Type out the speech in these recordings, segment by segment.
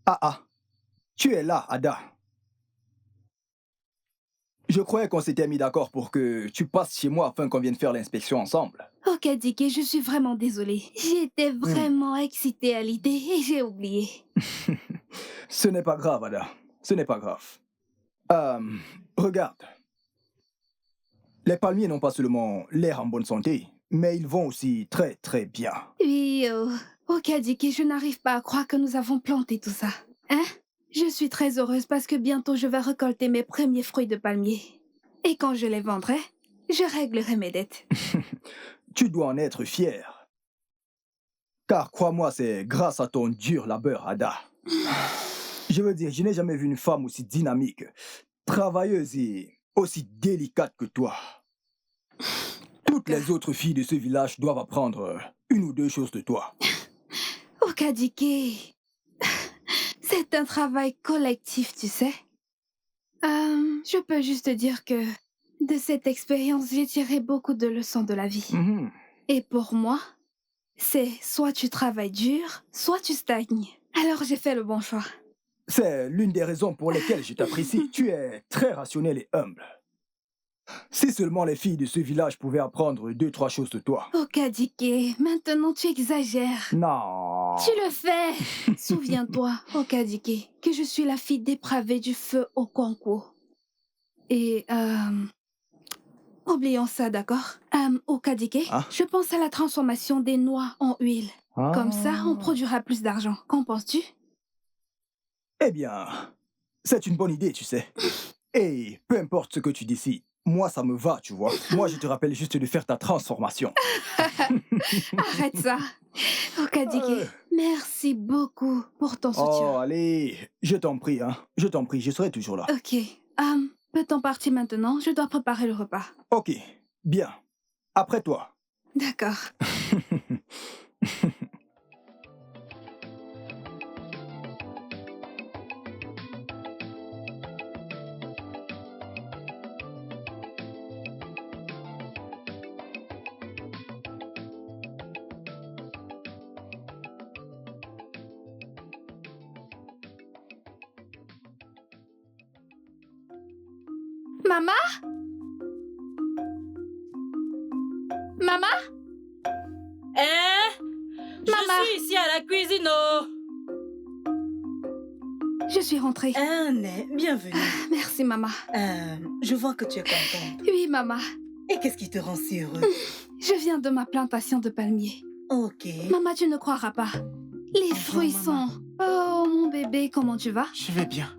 Ah ah, tu es là, Ada. Je croyais qu'on s'était mis d'accord pour que tu passes chez moi afin qu'on vienne faire l'inspection ensemble. Ok, Dicky, je suis vraiment désolée. J'étais Hmm. vraiment excitée à l'idée et j'ai oublié. Ce n'est pas grave, Ada. Ce n'est pas grave. Euh, regarde. Les palmiers n'ont pas seulement l'air en bonne santé, mais ils vont aussi très très bien. Oui, ok, Dicky, je n'arrive pas à croire que nous avons planté tout ça. Hein? Je suis très heureuse parce que bientôt je vais récolter mes premiers fruits de palmier. Et quand je les vendrai, je réglerai mes dettes. Tu dois en être fier. Car crois-moi, c'est grâce à ton dur labeur, Ada. Je veux dire, je n'ai jamais vu une femme aussi dynamique, travailleuse et aussi délicate que toi. Toutes les autres filles de ce village doivent apprendre une ou deux choses de toi. Ok, Dicky, c'est un travail collectif, tu sais. Je peux juste dire que de cette expérience, j'ai tiré beaucoup de leçons de la vie. Mhm. Et pour moi, c'est soit tu travailles dur, soit tu stagnes. Alors j'ai fait le bon choix. C'est l'une des raisons pour lesquelles je t'apprécie. Tu es très rationnelle et humble. Si seulement les filles de ce village pouvaient apprendre deux, trois choses de toi. Ok, Dicky, maintenant tu exagères. Non. Tu le fais. Souviens-toi, ok, Dicky, que je suis la fille dépravée du feu au concours. Et, oublions ça, d'accord? Okadike, Hein? je pense à la transformation des noix en huile. Comme ça, on Ah. produira plus d'argent. Qu'en penses-tu? Eh bien, c'est une bonne idée, tu sais. Et peu importe ce que tu décides, moi ça me va, tu vois. Moi je te rappelle juste de faire ta transformation. Arrête ça. Euh, Okadike, merci beaucoup pour ton soutien. Oh, allez, je t'en prie, hein. Je t'en prie, je serai toujours là. Ok, peut-on partir maintenant? Je dois préparer le repas. Ok, bien. Après toi. D'accord. Maman? Maman? Hein? Je Maman? suis ici à la cuisine, oh! Je suis rentrée. Anne, bienvenue. Merci, maman. Je vois que tu es contente. Oui, maman. Et qu'est-ce qui te rend si heureux? Je viens de ma plantation de palmiers. Ok. Maman, tu ne croiras pas. Les Bonjour, fruits maman. sont... Oh, mon bébé, comment tu vas? Je vais bien.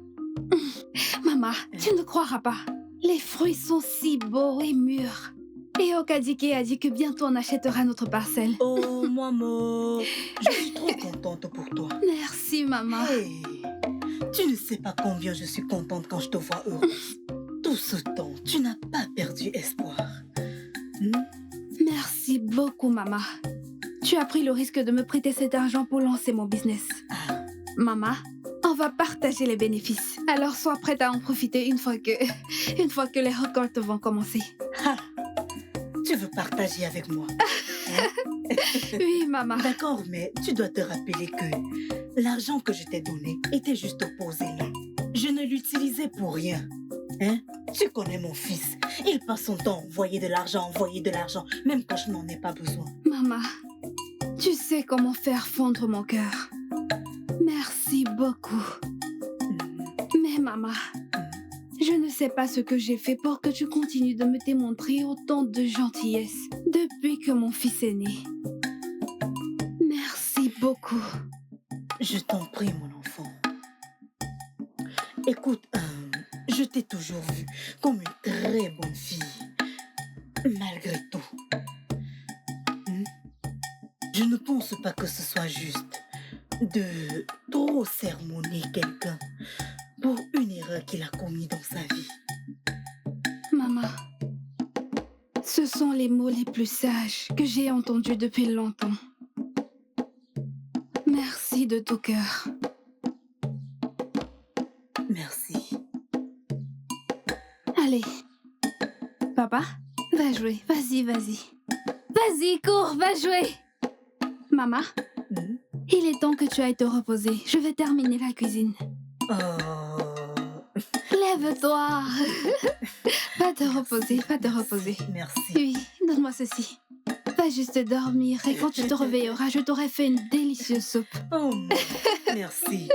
Maman, tu ne croiras pas. Les fruits sont si beaux et mûrs. Et Okadike a dit que bientôt on achètera notre parcelle. Oh, Momo. Je suis trop contente pour toi. Merci, maman. Hey, tu ne sais pas combien je suis contente quand je te vois heureuse. Tout ce temps, tu n'as pas perdu espoir. Merci beaucoup, maman. Tu as pris le risque de me prêter cet argent pour lancer mon business. Maman, on va partager les bénéfices. Alors sois prête à en profiter une fois que les récoltes vont commencer. Ah, tu veux partager avec moi? Oui, maman. D'accord, mais tu dois te rappeler que l'argent que je t'ai donné était juste posé là. Je ne l'utilisais pour rien. Hein? Tu connais mon fils. Il passe son temps à envoyer de l'argent, même quand je n'en ai pas besoin. Maman, tu sais comment faire fondre mon cœur. Merci beaucoup. Mais maman, je ne sais pas ce que j'ai fait pour que tu continues de me démontrer autant de gentillesse depuis que mon fils est né. Merci beaucoup. Je t'en prie, mon enfant. Écoute, je t'ai toujours vue comme une très bonne fille. Malgré tout. Je ne pense pas que ce soit juste de trop sermonner quelqu'un pour une erreur qu'il a commise dans sa vie. Maman, ce sont les mots les plus sages que j'ai entendus depuis longtemps. Merci de tout cœur. Merci. Allez. Papa, va jouer. Vas-y, vas-y. Vas-y, cours, va jouer. Maman, Il est temps que tu ailles te reposer. Je vais terminer la cuisine. Oh. Lève-toi. Va te reposer, va te reposer. Merci. Oui, donne-moi ceci. Va juste dormir et quand tu te réveilleras, je t'aurai fait une délicieuse soupe. Oh, merci.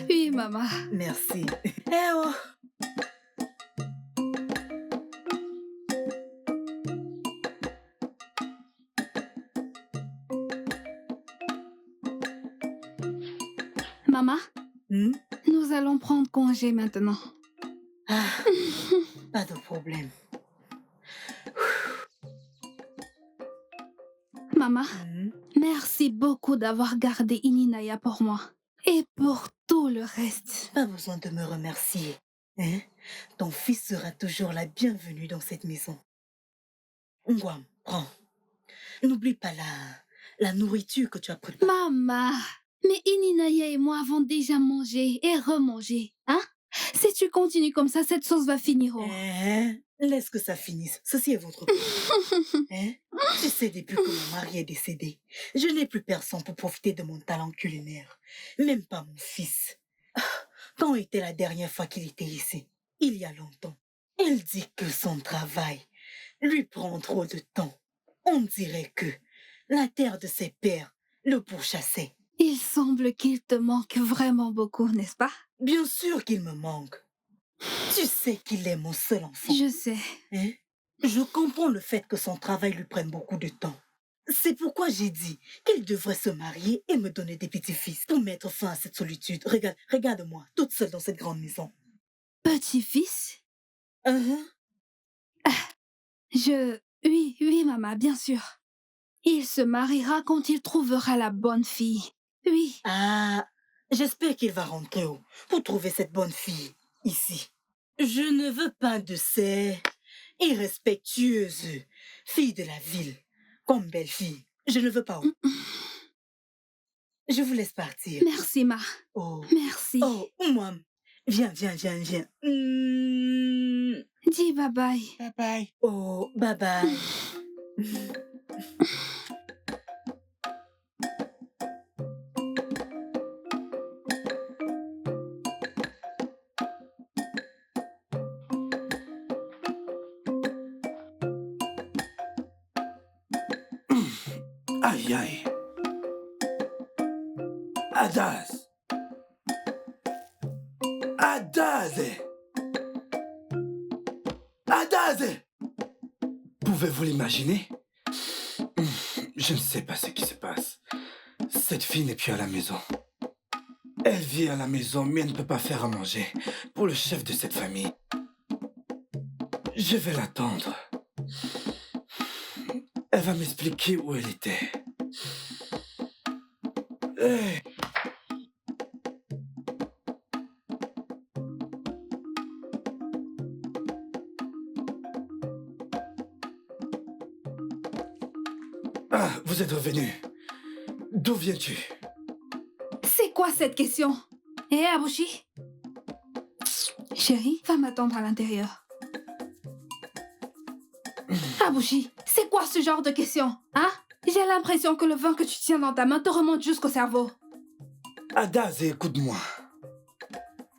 Oui, maman. Merci. Eh oh. Maman, Hmm? nous allons prendre congé maintenant. Ah, pas de problème. Maman, Hmm? merci beaucoup d'avoir gardé Ininaya pour moi. Et pour tout le reste. Pas besoin de me remercier. Hein? Ton fils sera toujours la bienvenue dans cette maison. Ngwam, prends. N'oublie pas la nourriture que tu as préparée. Maman, mais Ininaya et moi avons déjà mangé et remangé, hein? Si tu continues comme ça, cette sauce va finir au... Hein? Laisse que ça finisse. Ceci est votre problème. Hein? Tu sais, depuis que mon mari est décédé, je n'ai plus personne pour profiter de mon talent culinaire. Même pas mon fils. Ah, quand était la dernière fois qu'il était ici? Il y a longtemps. Il dit que son travail lui prend trop de temps. On dirait que la terre de ses pères le pourchassait. Il semble qu'il te manque vraiment beaucoup, n'est-ce pas? Bien sûr qu'il me manque. Tu sais qu'il est mon seul enfant. Je sais. Hein? Je comprends le fait que son travail lui prenne beaucoup de temps. C'est pourquoi j'ai dit qu'il devrait se marier et me donner des petits-fils pour mettre fin à cette solitude. Regarde-moi, toute seule dans cette grande maison. Petit-fils? Hein? Oui, maman, bien sûr. Il se mariera quand il trouvera la bonne fille. Oui. Ah, j'espère qu'il va rentrer pour trouver cette bonne fille ici. Je ne veux pas de ces irrespectueuses filles de la ville comme belle fille. Je ne veux pas. Je vous laisse partir. Merci, Ma. Oh. Merci. Oh, moi. Viens. Dis bye-bye. Bye-bye. Oh, bye-bye. Aïe, aïe. Adaz. Pouvez-vous l'imaginer? Je ne sais pas ce qui se passe. Cette fille n'est plus à la maison. Elle vit à la maison, mais elle ne peut pas faire à manger pour le chef de cette famille. Je vais l'attendre. Elle va m'expliquer où elle était. Hey. Ah, vous êtes revenu. D'où viens-tu? C'est quoi cette question? Eh, Abushi? Chérie, va m'attendre à l'intérieur. Abushi, c'est quoi ce genre de question? Hein? J'ai l'impression que le vin que tu tiens dans ta main te remonte jusqu'au cerveau. Adaz, écoute-moi.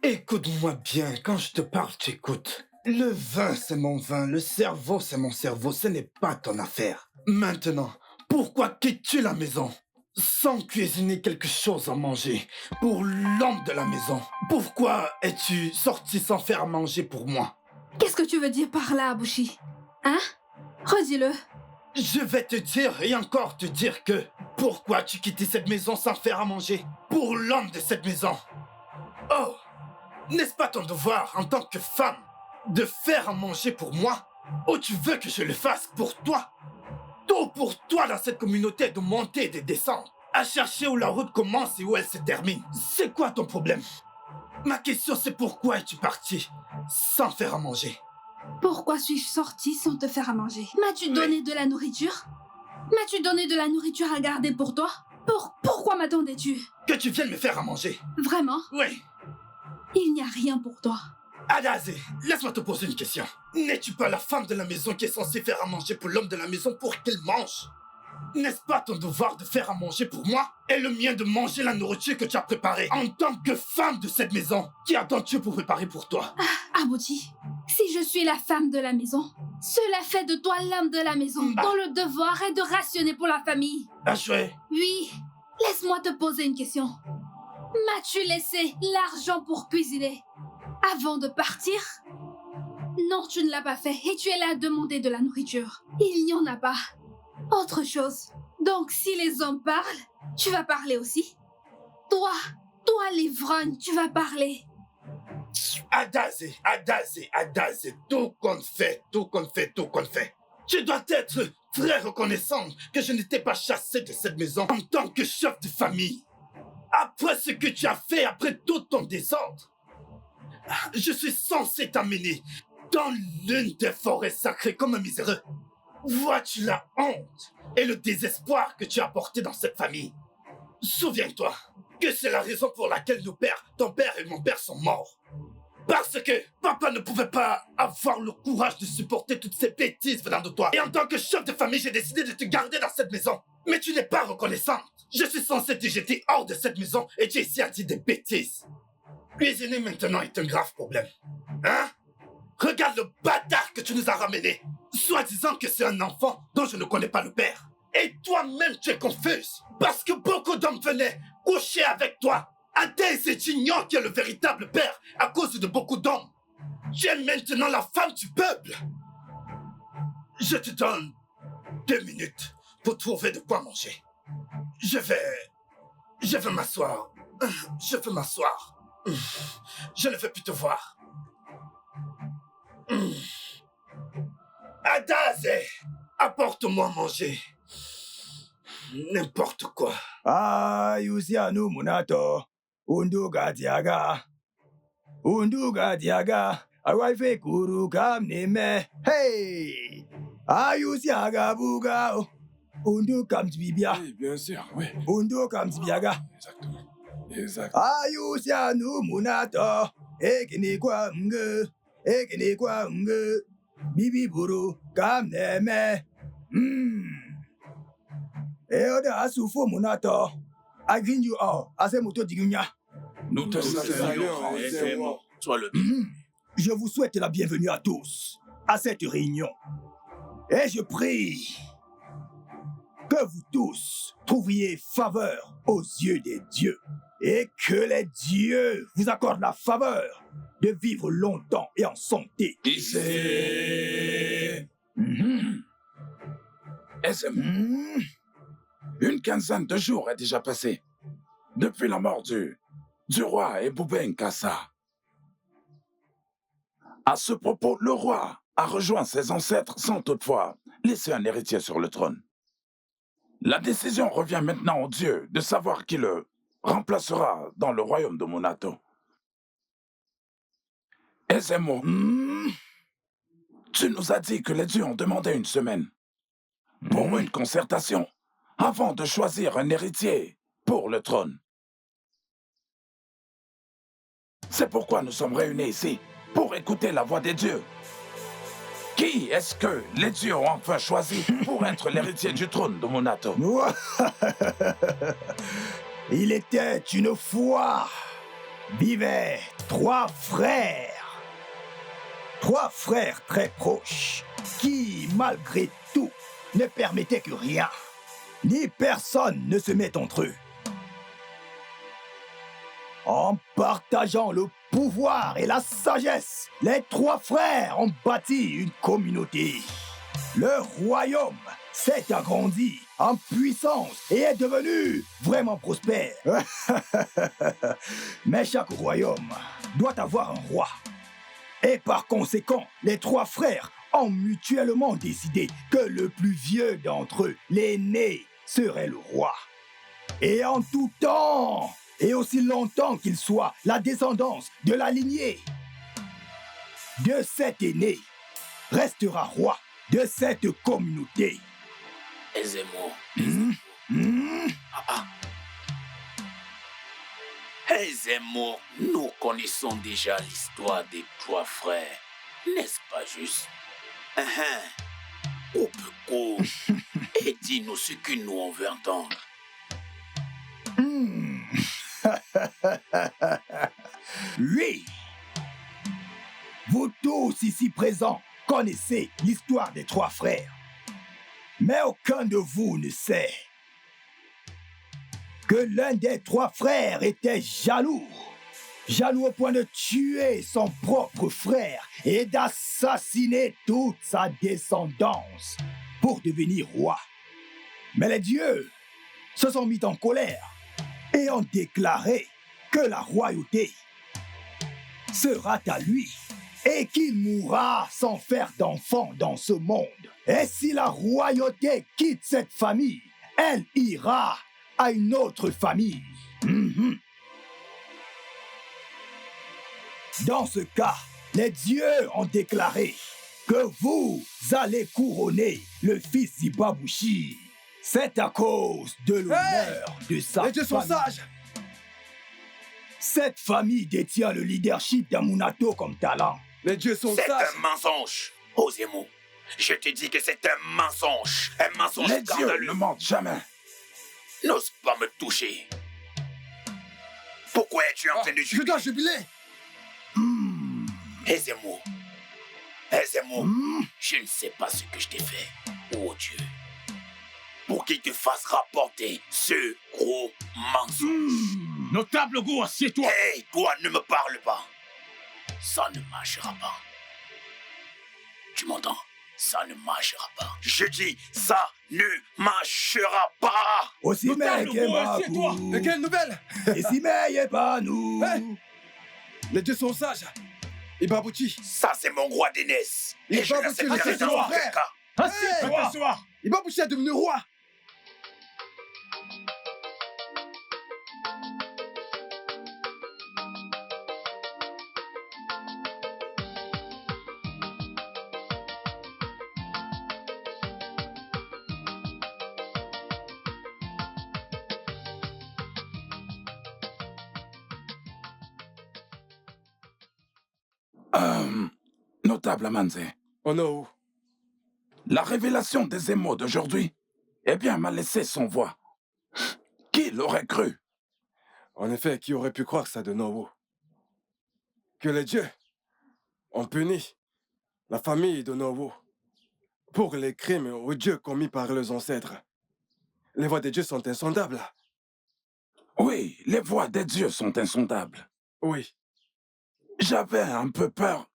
Écoute-moi bien, quand je te parle, tu écoutes. Le vin, c'est mon vin, le cerveau, c'est mon cerveau, ce n'est pas ton affaire. Maintenant, pourquoi quittes-tu la maison sans cuisiner quelque chose à manger pour l'homme de la maison? Pourquoi es-tu sorti sans faire à manger pour moi? Qu'est-ce que tu veux dire par là, Abushi? Hein? Redis-le. Je vais te dire et encore te dire que pourquoi tu quittais cette maison sans faire à manger pour l'homme de cette maison? Oh, n'est-ce pas ton devoir en tant que femme de faire à manger pour moi? Ou tu veux que je le fasse pour toi? Tout pour toi dans cette communauté de monter et de descendre, à chercher où la route commence et où elle se termine. C'est quoi ton problème? Ma question c'est pourquoi es-tu parti sans faire à manger? Pourquoi suis-je sortie sans te faire à manger? M'as-tu donné de la nourriture? M'as-tu donné de la nourriture à garder pour toi? Pourquoi m'attendais-tu? Que tu viennes me faire à manger. Vraiment? Oui. Il n'y a rien pour toi. Adazé, laisse-moi te poser une question. N'es-tu pas la femme de la maison qui est censée faire à manger pour l'homme de la maison pour qu'il mange? N'est-ce pas ton devoir de faire à manger pour moi et le mien de manger la nourriture que tu as préparée en tant que femme de cette maison? Qui attends-tu pour préparer pour toi? Abouti, si je suis la femme de la maison, cela fait de toi l'homme de la maison, dont le devoir est de rationner pour la famille. Achoué. Oui, laisse-moi te poser une question. M'as-tu laissé l'argent pour cuisiner avant de partir? Non, tu ne l'as pas fait et tu es là à demander de la nourriture. Il n'y en a pas. Autre chose. Donc, si les hommes parlent, tu vas parler aussi? Toi, l'ivrogne, tu vas parler. Adazé, tout compte fait. Tu dois être très reconnaissante que je ne t'ai pas chassé de cette maison en tant que chef de famille. Après ce que tu as fait, après tout ton désordre, je suis censé t'amener dans l'une des forêts sacrées comme un miséreux. Vois-tu la honte et le désespoir que tu as porté dans cette famille? Souviens-toi que c'est la raison pour laquelle nos pères, ton père et mon père sont morts. Parce que papa ne pouvait pas avoir le courage de supporter toutes ces bêtises venant de toi. Et en tant que chef de famille, j'ai décidé de te garder dans cette maison. Mais tu n'es pas reconnaissante. Je suis censé te jeter hors de cette maison et tu es ici à dire des bêtises. Cuisiner maintenant est un grave problème. Hein? Regarde le bâtard que tu nous as ramené, soi-disant que c'est un enfant dont je ne connais pas le père. Et toi-même, tu es confuse, parce que beaucoup d'hommes venaient coucher avec toi. Adès et tu ignores qui est le véritable père à cause de beaucoup d'hommes. Tu es maintenant la femme du peuple. Je te donne 2 minutes pour trouver de quoi manger. Je vais m'asseoir. Je veux m'asseoir. Je ne veux plus te voir. Adazé, apporte-moi à manger. N'importe quoi. Yusianu Munato. Unduga diaga. Arrive kuru kam neme. Hey! Yusiaga buga. Undu kam bibia. Oui, bien sûr, oui. Undu kam biaga. Exactement. Exact. Yusianu Munato. Ekini kwa nge. Bibi buru kam neme. Eoda asufo Munato. I greet you all. Asemoto Digunya. Nous te saluons, Ezemo. Sois le Je vous souhaite la bienvenue à tous à cette réunion. Et je prie que vous tous trouviez faveur aux yeux des dieux et que les dieux vous accordent la faveur de vivre longtemps et en santé. Ici. Ezemo, une quinzaine de jours est déjà passé depuis la mort du roi Ebube Nkassa. À ce propos, le roi a rejoint ses ancêtres sans toutefois laisser un héritier sur le trône. La décision revient maintenant aux dieux de savoir qui le remplacera dans le royaume de Munato. Ezemo, tu nous as dit que les dieux ont demandé une semaine pour une concertation avant de choisir un héritier pour le trône. C'est pourquoi nous sommes réunis ici, pour écouter la voix des dieux. Qui est-ce que les dieux ont enfin choisi pour être l'héritier du trône de Munato? Il était une fois, vivaient 3 frères. 3 frères très proches, qui, malgré tout, ne permettaient que rien, ni personne ne se mette entre eux. En partageant le pouvoir et la sagesse, les 3 frères ont bâti une communauté. Le royaume s'est agrandi en puissance et est devenu vraiment prospère. Mais chaque royaume doit avoir un roi. Et par conséquent, les 3 frères ont mutuellement décidé que le plus vieux d'entre eux, l'aîné, serait le roi. Et en tout temps, et aussi longtemps qu'il soit la descendance de la lignée de cet aîné, restera roi de cette communauté. Ezemo. Ezemo, nous connaissons déjà l'histoire des 3 frères, n'est-ce pas juste? Opeko et dis-nous ce que nous on veut entendre. Oui. Vous tous ici présents connaissez l'histoire des 3 frères. Mais aucun de vous ne sait que l'un des 3 frères était jaloux. Jaloux au point de tuer son propre frère et d'assassiner toute sa descendance pour devenir roi. Mais les dieux se sont mis en colère et ont déclaré que la royauté sera à lui et qu'il mourra sans faire d'enfant dans ce monde. Et si la royauté quitte cette famille, elle ira à une autre famille. Dans ce cas, les dieux ont déclaré que vous allez couronner le fils d'Ibabushi. C'est à cause de l'honneur de sa famille. Les dieux sont sages. Cette famille détient le leadership d'Amunato comme talent. Les dieux sont C'est sages. un mensonge, Ozemo. Je te dis que c'est un mensonge Les dieux scandaleux. ne mentent jamais. N'ose pas me toucher. Pourquoi es-tu en train de Je jubiler? dois jubiler. Ezemo, je ne sais pas ce que je t'ai fait, oh Dieu, pour qu'il te fasse rapporter ce gros mensonge. Notable Go, assieds-toi. Hey, toi, ne me parle pas. Ça ne marchera pas. Tu m'entends? Ça ne marchera pas. Je dis, ça ne marchera pas. Aussi Notable Go, assieds-toi. Et quelle nouvelle? Et si mais pas nous. Hey. Les dieux sont sages. Ibabuchi. Ça, c'est mon roi d'Énès. Il Et je va ne vous sais tuer, pas c'est dans son quel frère. cas. Assieds-toi. Ibabuchi est devenu roi. Notable Amanze, Oh non. la révélation des émaux d'aujourd'hui, m'a laissé sans voix. Qui l'aurait cru? En effet, qui aurait pu croire ça de Nowo? Que les dieux ont puni la famille de Nowo pour les crimes odieux commis par leurs ancêtres. Les voix des dieux sont insondables. Oui, les voix des dieux sont insondables. Oui. J'avais un peu peur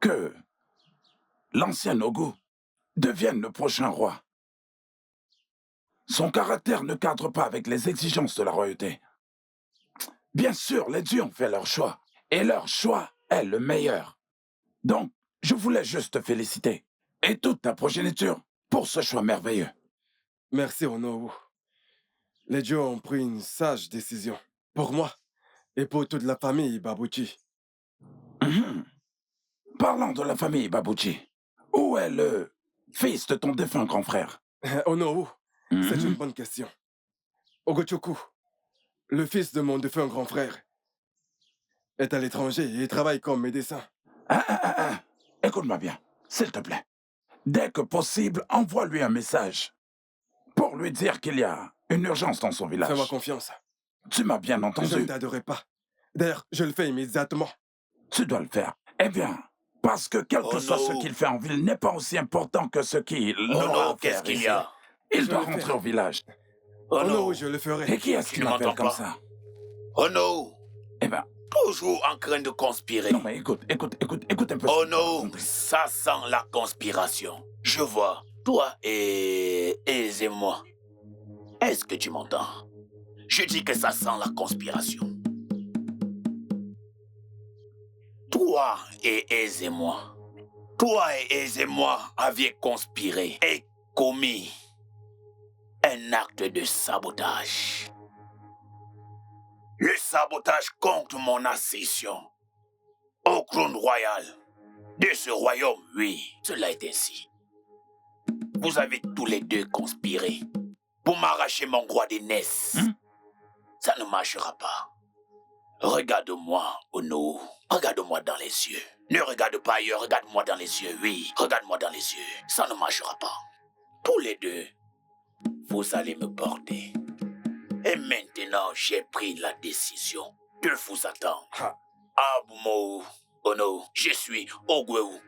que l'ancien Nogu devienne le prochain roi. Son caractère ne cadre pas avec les exigences de la royauté. Bien sûr, les dieux ont fait leur choix, et leur choix est le meilleur. Donc, je voulais juste te féliciter, et toute ta progéniture, pour ce choix merveilleux. Merci, Onowu. Les dieux ont pris une sage décision. Pour moi et pour toute la famille Babuchi. Parlant de la famille Babuchi, où est le fils de ton défunt grand frère? Onowu, c'est une bonne question. Ogochoku, le fils de mon défunt grand frère, est à l'étranger et travaille comme médecin. Écoute-moi bien, s'il te plaît. Dès que possible, envoie-lui un message pour lui dire qu'il y a une urgence dans son village. Fais-moi confiance. Tu m'as bien Je ne entendu. t'adorerai pas. D'ailleurs, je le fais immédiatement. Tu dois le faire. Eh bien, parce que quel que Oh soit non. ce qu'il fait en ville n'est pas aussi important que ce qu'il Oh aura non, à faire qu'est-ce qu'il y ici. a? Il Je doit vais le rentrer faire. au village. Oh non, Onowu, je le ferai. Et qui est-ce Tu qui ne m'appelle m'entends comme pas? ça? oh non, Eh ben, toujours en train de conspirer. non mais écoute un peu. Oh ce que je vais non, raconter. ça sent la conspiration. Je vois, toi et moi. Est-ce que tu m'entends? Je dis que ça sent la conspiration. Toi et moi. Toi et moi aviez conspiré et commis un acte de sabotage. Le sabotage contre mon accession au trône royal de ce royaume, oui, cela est ainsi. Vous avez tous les deux conspiré pour m'arracher mon roi d'aînesse. Ça ne marchera pas. Regarde-moi, Ono. Regarde-moi dans les yeux. Ne regarde pas ailleurs, regarde-moi dans les yeux, oui. Regarde-moi dans les yeux. Ça ne marchera pas. Tous les deux, vous allez me porter. Et maintenant, j'ai pris la décision de vous attendre. Abumo, Ono, je suis Ogweu.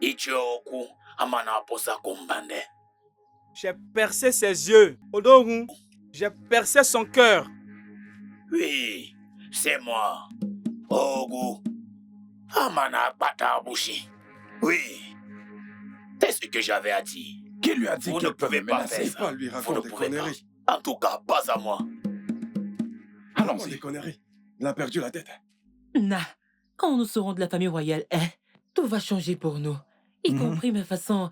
Ichioku, Amana Posa Kumbande. J'ai percé ses yeux. Odoru, j'ai percé son cœur. Oui, c'est moi. Ogu. Amana Patabushi. Oui. C'est ce que j'avais à dire. Qui lui a dit Vous qu'il ne peut pouvez me pas menacer? faire C'est ça. pas lui Vous ne raconter des pouvez pas. conneries. En tout cas, pas à moi. Comment des Allons-y. conneries? Il a perdu la tête. Na, quand nous serons de la famille royale, hein, tout va changer pour nous. Y Mhm. compris ma façon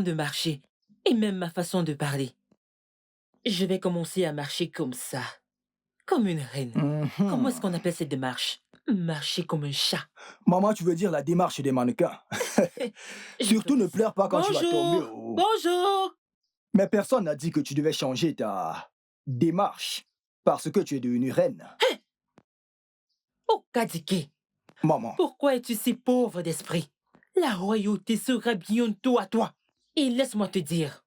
de marcher. Et même ma façon de parler. Je vais commencer à marcher comme ça. Comme une reine. Comment est-ce qu'on appelle cette démarche? Marcher comme un chat. Maman, tu veux dire la démarche des mannequins? Surtout ne pleure pas quand tu vas tomber. Bonjour. Bonjour. Mais personne n'a dit que tu devais changer ta démarche parce que tu es devenue reine. Oh, Kadike, Maman, pourquoi es-tu si pauvre d'esprit? La royauté sera bientôt à toi. Et laisse-moi te dire,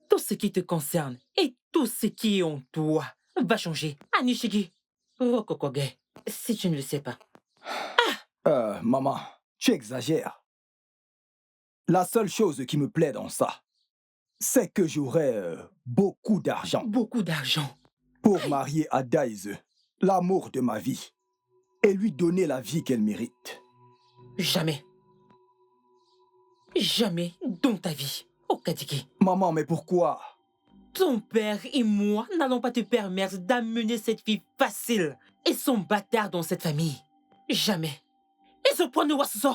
tout ce qui te concerne et tout ce qui est en toi va changer. Anishigi, Rokokoge, si tu ne le sais pas. maman, tu exagères. La seule chose qui me plaît dans ça, c'est que j'aurai beaucoup d'argent Beaucoup d'argent. pour marier à Daïse, l'amour de ma vie, et lui donner la vie qu'elle mérite. Jamais. Jamais dans ta vie, Okadiki. Maman, mais pourquoi? Ton père et moi n'allons pas te permettre d'amener cette fille facile et son bâtard dans cette famille. Jamais. Et ce point ne wasuso.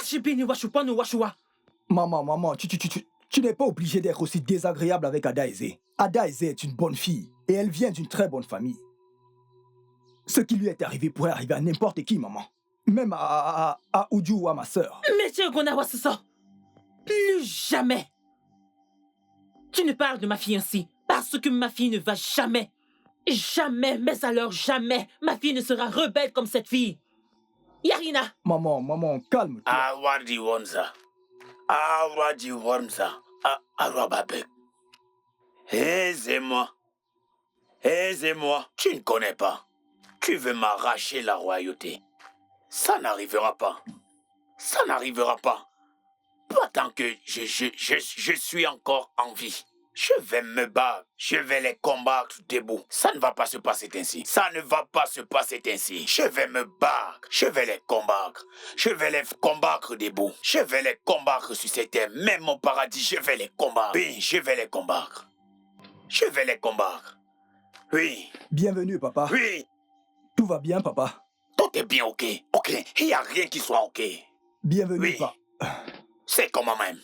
Achibi ne washupa ne washua. Maman, tu n'es pas obligé d'être aussi désagréable avec Adaeze. Adaeze est une bonne fille et elle vient d'une très bonne famille. Ce qui lui est arrivé pourrait arriver à n'importe qui, maman. Même à Uju ou à ma sœur. Mais tu es wasuso. Plus jamais. Tu ne parles de ma fille ainsi parce que ma fille ne va jamais. Jamais, mais alors jamais, ma fille ne sera rebelle comme cette fille. Yarina. Maman, calme-toi. Awadi Wonza. Awadi Wonza. Arwababek. Aisez-moi. Aisez-moi. Tu ne connais pas. Tu veux m'arracher la royauté. Ça n'arrivera pas. Ça n'arrivera pas. Pas tant que je suis encore en vie. Je vais me battre. Je vais les combattre debout. Ça ne va pas se passer ainsi. Ça ne va pas se passer ainsi. Je vais me battre. Je vais les combattre. Je vais les combattre debout. Je vais les combattre sur cette terre. Même au paradis, je vais les combattre. Oui, je vais les combattre. Je vais les combattre. Oui. Bienvenue, papa. Oui. Tout va bien, papa. Tout est bien ok. Ok. Il n'y a rien qui soit ok. Bienvenue, Oui. papa. C'est comment même.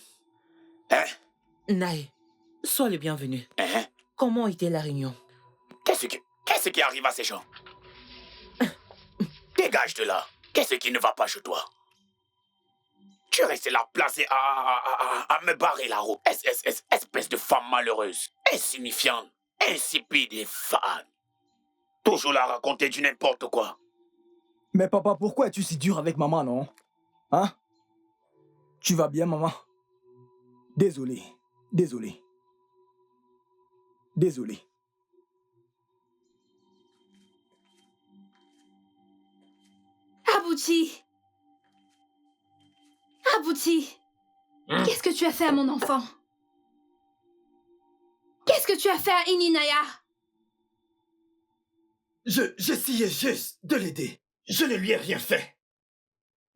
Hein? Nae, sois le bienvenu. Hein? Comment était la réunion? Qu'est-ce qui arrive à ces gens? Dégage de là. Qu'est-ce qui ne va pas chez toi? Tu restes là placé à me barrer la route. Espèce de femme malheureuse, insignifiante, insipide et fade. Toujours là à raconter du n'importe quoi. Mais papa, pourquoi es-tu si dur avec maman, non? Hein? Tu vas bien, maman? Désolé. Abouti. Qu'est-ce que tu as fait à mon enfant? Qu'est-ce que tu as fait à Ininaya? J'essayais juste de l'aider. Je ne lui ai rien fait.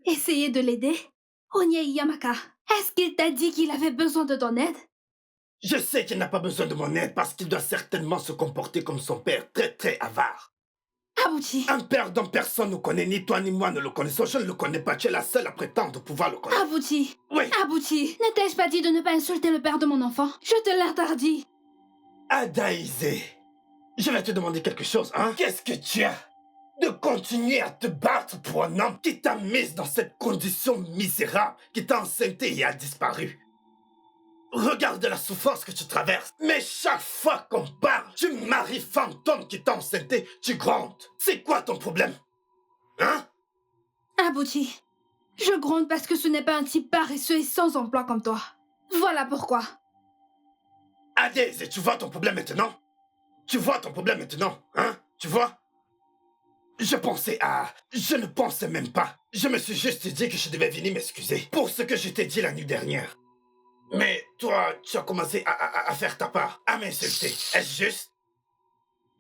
Essayer de l'aider? Onyei Yamaka, est-ce qu'il t'a dit qu'il avait besoin de ton aide? Je sais qu'il n'a pas besoin de mon aide parce qu'il doit certainement se comporter comme son père, très très avare. Abouti. Un père dont personne ne connaît, ni toi ni moi ne le connaissons. Je ne le connais pas, tu es la seule à prétendre pouvoir le connaître. Abouti. Oui. Abouti, ne t'ai-je pas dit de ne pas insulter le père de mon enfant? Je te l'interdis. Adaïsé, je vais te demander quelque chose, hein? Qu'est-ce que tu as de continuer à te battre pour un homme qui t'a mise dans cette condition misérable, qui t'a enceinté et a disparu? Regarde la souffrance que tu traverses. Mais chaque fois qu'on parle du mari fantôme qui t'a enceinté, tu grondes. C'est quoi ton problème? Hein? Abouti, je gronde parce que ce n'est pas un type paresseux et sans emploi comme toi. Voilà pourquoi. Adès, tu vois ton problème maintenant? Tu vois ton problème maintenant, hein? Tu vois? Je ne pensais même pas. Je me suis juste dit que je devais venir m'excuser pour ce que je t'ai dit la nuit dernière. Mais toi, tu as commencé à faire ta part, à m'insulter. Est-ce juste?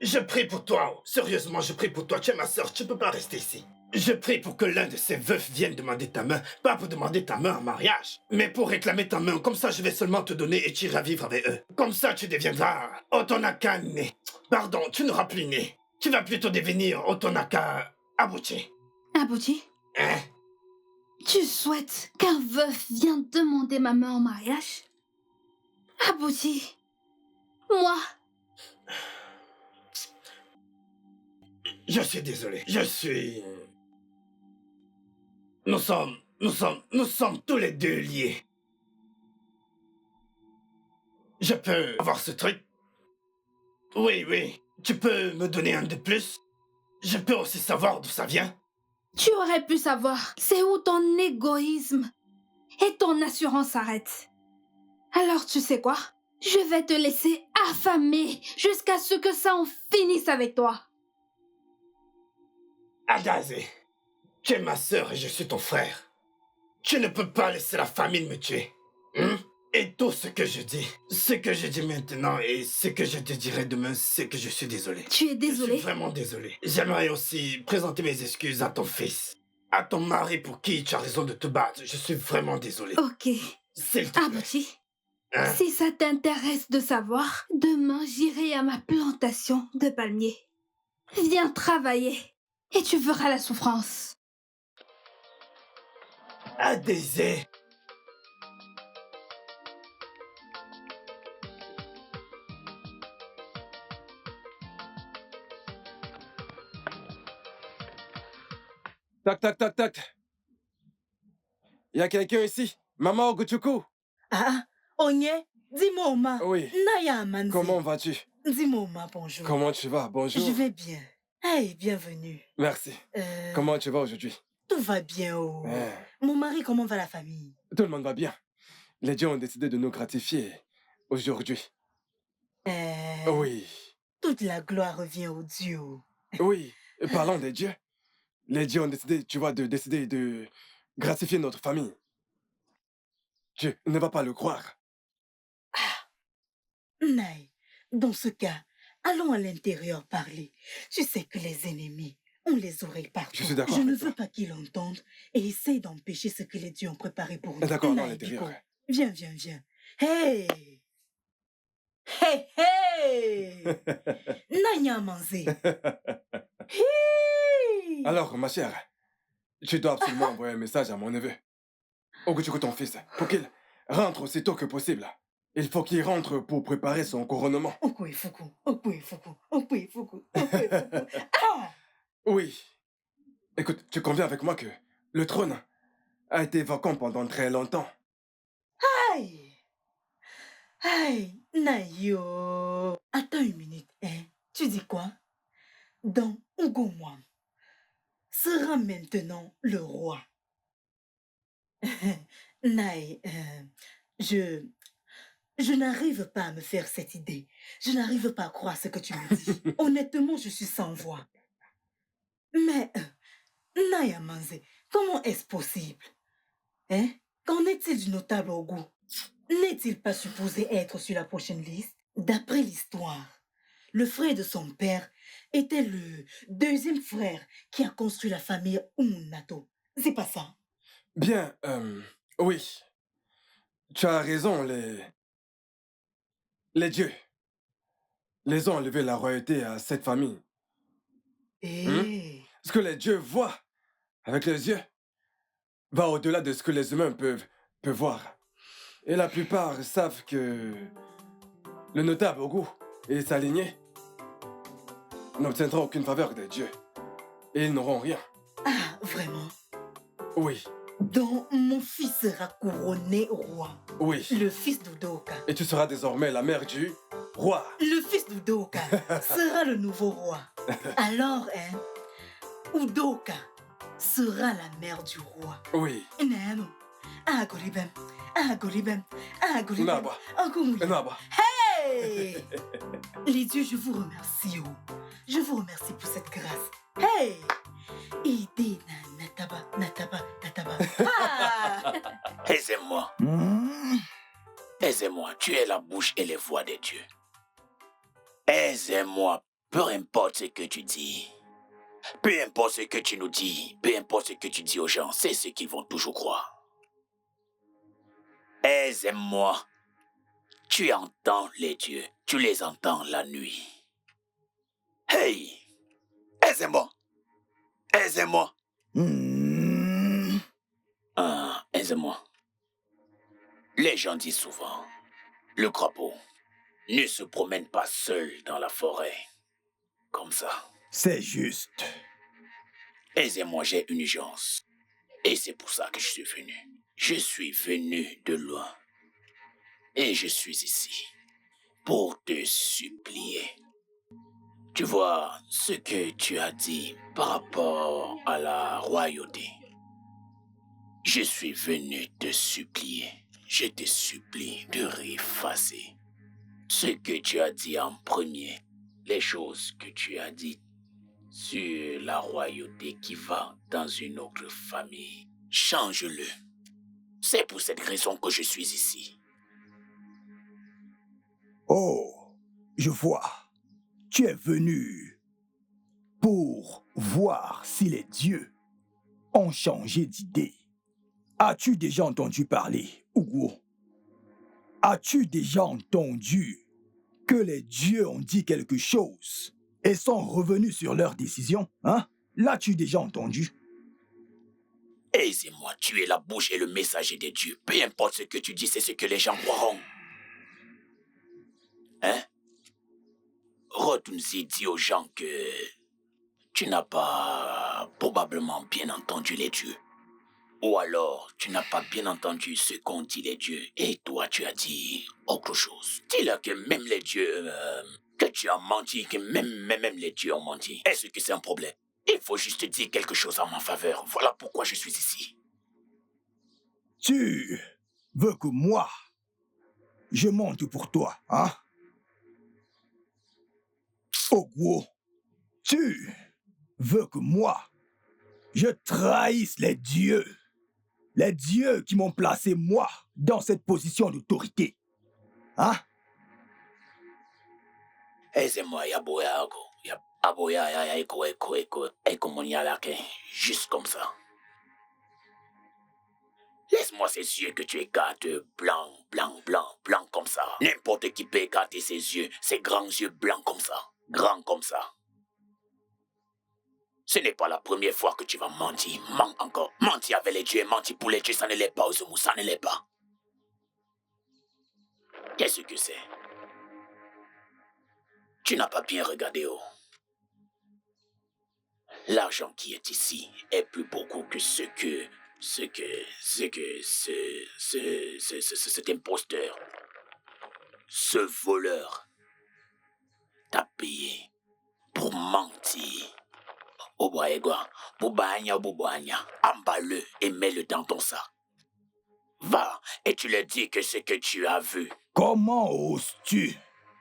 Je prie pour toi. Sérieusement, je prie pour toi. Tu es ma soeur, tu peux pas rester ici. Je prie pour que l'un de ces veufs vienne demander ta main. Pas pour demander ta main en mariage, mais pour réclamer ta main. Comme ça, je vais seulement te donner et tu iras vivre avec eux. Comme ça, tu deviendras Otonaka né. Pardon, tu n'auras plus né. Tu vas plutôt devenir Otonaka Abuchi. Abouti, Hein? tu souhaites qu'un veuf vienne demander ma main en mariage? Abouti, moi, Je suis désolé. Nous sommes tous les deux liés. Je peux avoir ce truc? Oui. Tu peux me donner un de plus? Je peux aussi savoir d'où ça vient? tu aurais pu savoir. C'est où ton égoïsme et ton assurance s'arrêtent. Alors tu sais quoi? Je vais te laisser affamer jusqu'à ce que ça en finisse avec toi. Adazé, tu es ma sœur et je suis ton frère. Tu ne peux pas laisser la famine me tuer. Hein? Et tout ce que je dis maintenant et ce que je te dirai demain, c'est que je suis désolé. Tu es Je désolé? suis vraiment désolé. J'aimerais aussi présenter mes excuses à ton fils, à ton mari pour qui tu as raison de te battre. Je suis vraiment désolé. Ok. S'il te plaît. Abouti, Hein? si ça t'intéresse de savoir, demain j'irai à ma plantation de palmiers. Viens travailler et tu verras la souffrance. Adésé. Tac. Y a quelqu'un ici? Maman Oguchuku? Ah, Onye, dis-moi Oma. Oui. Naya Manzi. Comment vas-tu? Dis-moi Oma, bonjour. Comment tu vas? Bonjour. Je vais bien. Hey, bienvenue. Merci. Comment tu vas aujourd'hui? Tout va bien, oh. Mon mari, comment va la famille? Tout le monde va bien. Les dieux ont décidé de nous gratifier aujourd'hui. Oui. Toute la gloire revient aux dieux. Oui. Parlons des dieux. Les dieux ont décidé, tu vois, de gratifier notre famille. Tu ne vas pas le croire. Naï, dans ce cas, allons à l'intérieur parler. Tu sais que les ennemis ont les oreilles partout. Je suis d'accord Je ne avec toi. veux pas qu'ils l'entendent et essaye d'empêcher ce que les dieux ont préparé pour nous. D'accord, allons à Naï, l'intérieur. Biko, viens. Hey! Hey! Nanya Manzi. Hey! Alors, ma chère, tu dois absolument envoyer un message à mon neveu, Oguchuku, ton fils, pour qu'il rentre aussitôt que possible. Il faut qu'il rentre pour préparer son couronnement. Okuifuku. Ah! Oui. Écoute, tu conviens avec moi que le trône a été vacant pendant très longtemps. Aïe, Nayo. Attends une minute, hein. Tu dis quoi? Donc, Ugomwam sera maintenant le roi. Naï, je n'arrive pas à me faire cette idée. Je n'arrive pas à croire ce que tu me dis. Honnêtement, je suis sans voix. Mais, Naya Manze, comment est-ce possible? Hein? Qu'en est-il du notable Ogu? N'est-il pas supposé être sur la prochaine liste? D'après l'histoire, le frère de son père était le deuxième frère qui a construit la famille Umunato. C'est pas ça? Bien, oui. Tu as raison, les dieux. Les ont enlevé la royauté à cette famille. Ce que les dieux voient avec les yeux va au-delà de ce que les humains peuvent voir. Et la plupart savent que le notable Ogu et sa lignée n'obtiendront aucune faveur des dieux. Et ils n'auront rien. Ah, vraiment? Oui. Donc, mon fils sera couronné roi. Oui. Le fils d'Udoka. Et tu seras désormais la mère du roi. Le fils d'Udoka sera le nouveau roi. Alors, hein, Udoka sera la mère du roi. Oui. Nano. Agolibem. Naba. Naba. Hey! Hey! Les dieux, je vous remercie. Oh. Je vous remercie pour cette grâce. Hey! Idé nataba, nataba, nataba. Ah! Aisez-moi. Aisez-moi. Tu es la bouche et les voix des dieux. Aisez-moi. Peu importe ce que tu dis. Peu importe ce que tu nous dis. Peu importe ce que tu dis aux gens. C'est ce qu'ils vont toujours croire. Aisez-moi. Tu entends les dieux. Tu les entends la nuit. Hey! Aisez-moi. Aisez-moi. Ah, aisez-moi. Les gens disent souvent, le crapaud ne se promène pas seul dans la forêt. Comme ça. C'est juste. Aisez-moi, j'ai une urgence. Et c'est pour ça que je suis venu. Je suis venu de loin. Et je suis ici pour te supplier. Tu vois, ce que tu as dit par rapport à la royauté. Je suis venu te supplier. Je te supplie de réeffacer ce que tu as dit en premier. Les choses que tu as dites sur la royauté qui va dans une autre famille. Change-le. C'est pour cette raison que je suis ici. Oh, je vois. Tu es venu pour voir si les dieux ont changé d'idée. As-tu déjà entendu parler, Hugo? As-tu déjà entendu que les dieux ont dit quelque chose et sont revenus sur leur décision, hein? L'as-tu déjà entendu? Aisez-moi, tu es la bouche et le messager des dieux. Peu importe ce que tu dis, c'est ce que les gens croiront. Hein? Retourne-y, dis aux gens que tu n'as pas probablement bien entendu les dieux. Ou alors, tu n'as pas bien entendu ce qu'ont dit les dieux et toi, tu as dit autre chose. Dis-leur que même les dieux, que tu as menti, que même les dieux ont menti. Est-ce que c'est un problème? Il faut juste dire quelque chose en ma faveur. Voilà pourquoi je suis ici. Tu veux que moi, je monte pour toi, hein? Ogwo, tu veux que moi, je trahisse les dieux qui m'ont placé moi dans cette position d'autorité, hein? Aisez-moi, juste comme ça. Laisse-moi ces yeux que tu écartes blanc comme ça. N'importe qui peut écarter ses yeux, ses grands yeux blancs comme ça. Grands comme ça. Ce n'est pas la première fois que tu vas mentir. Mens encore. Mentir avec les dieux, mentir pour les dieux, ça ne l'est pas, Ozumu, ça ne l'est pas. Qu'est-ce que c'est? Tu n'as pas bien regardé, oh. L'argent qui est ici est plus beaucoup que cet imposteur, ce voleur t'a payé pour mentir. Oboaegwa, Boubanya, emballe-le et mets-le dans ton sac. Va et tu leur dis que ce que tu as vu. Comment oses-tu?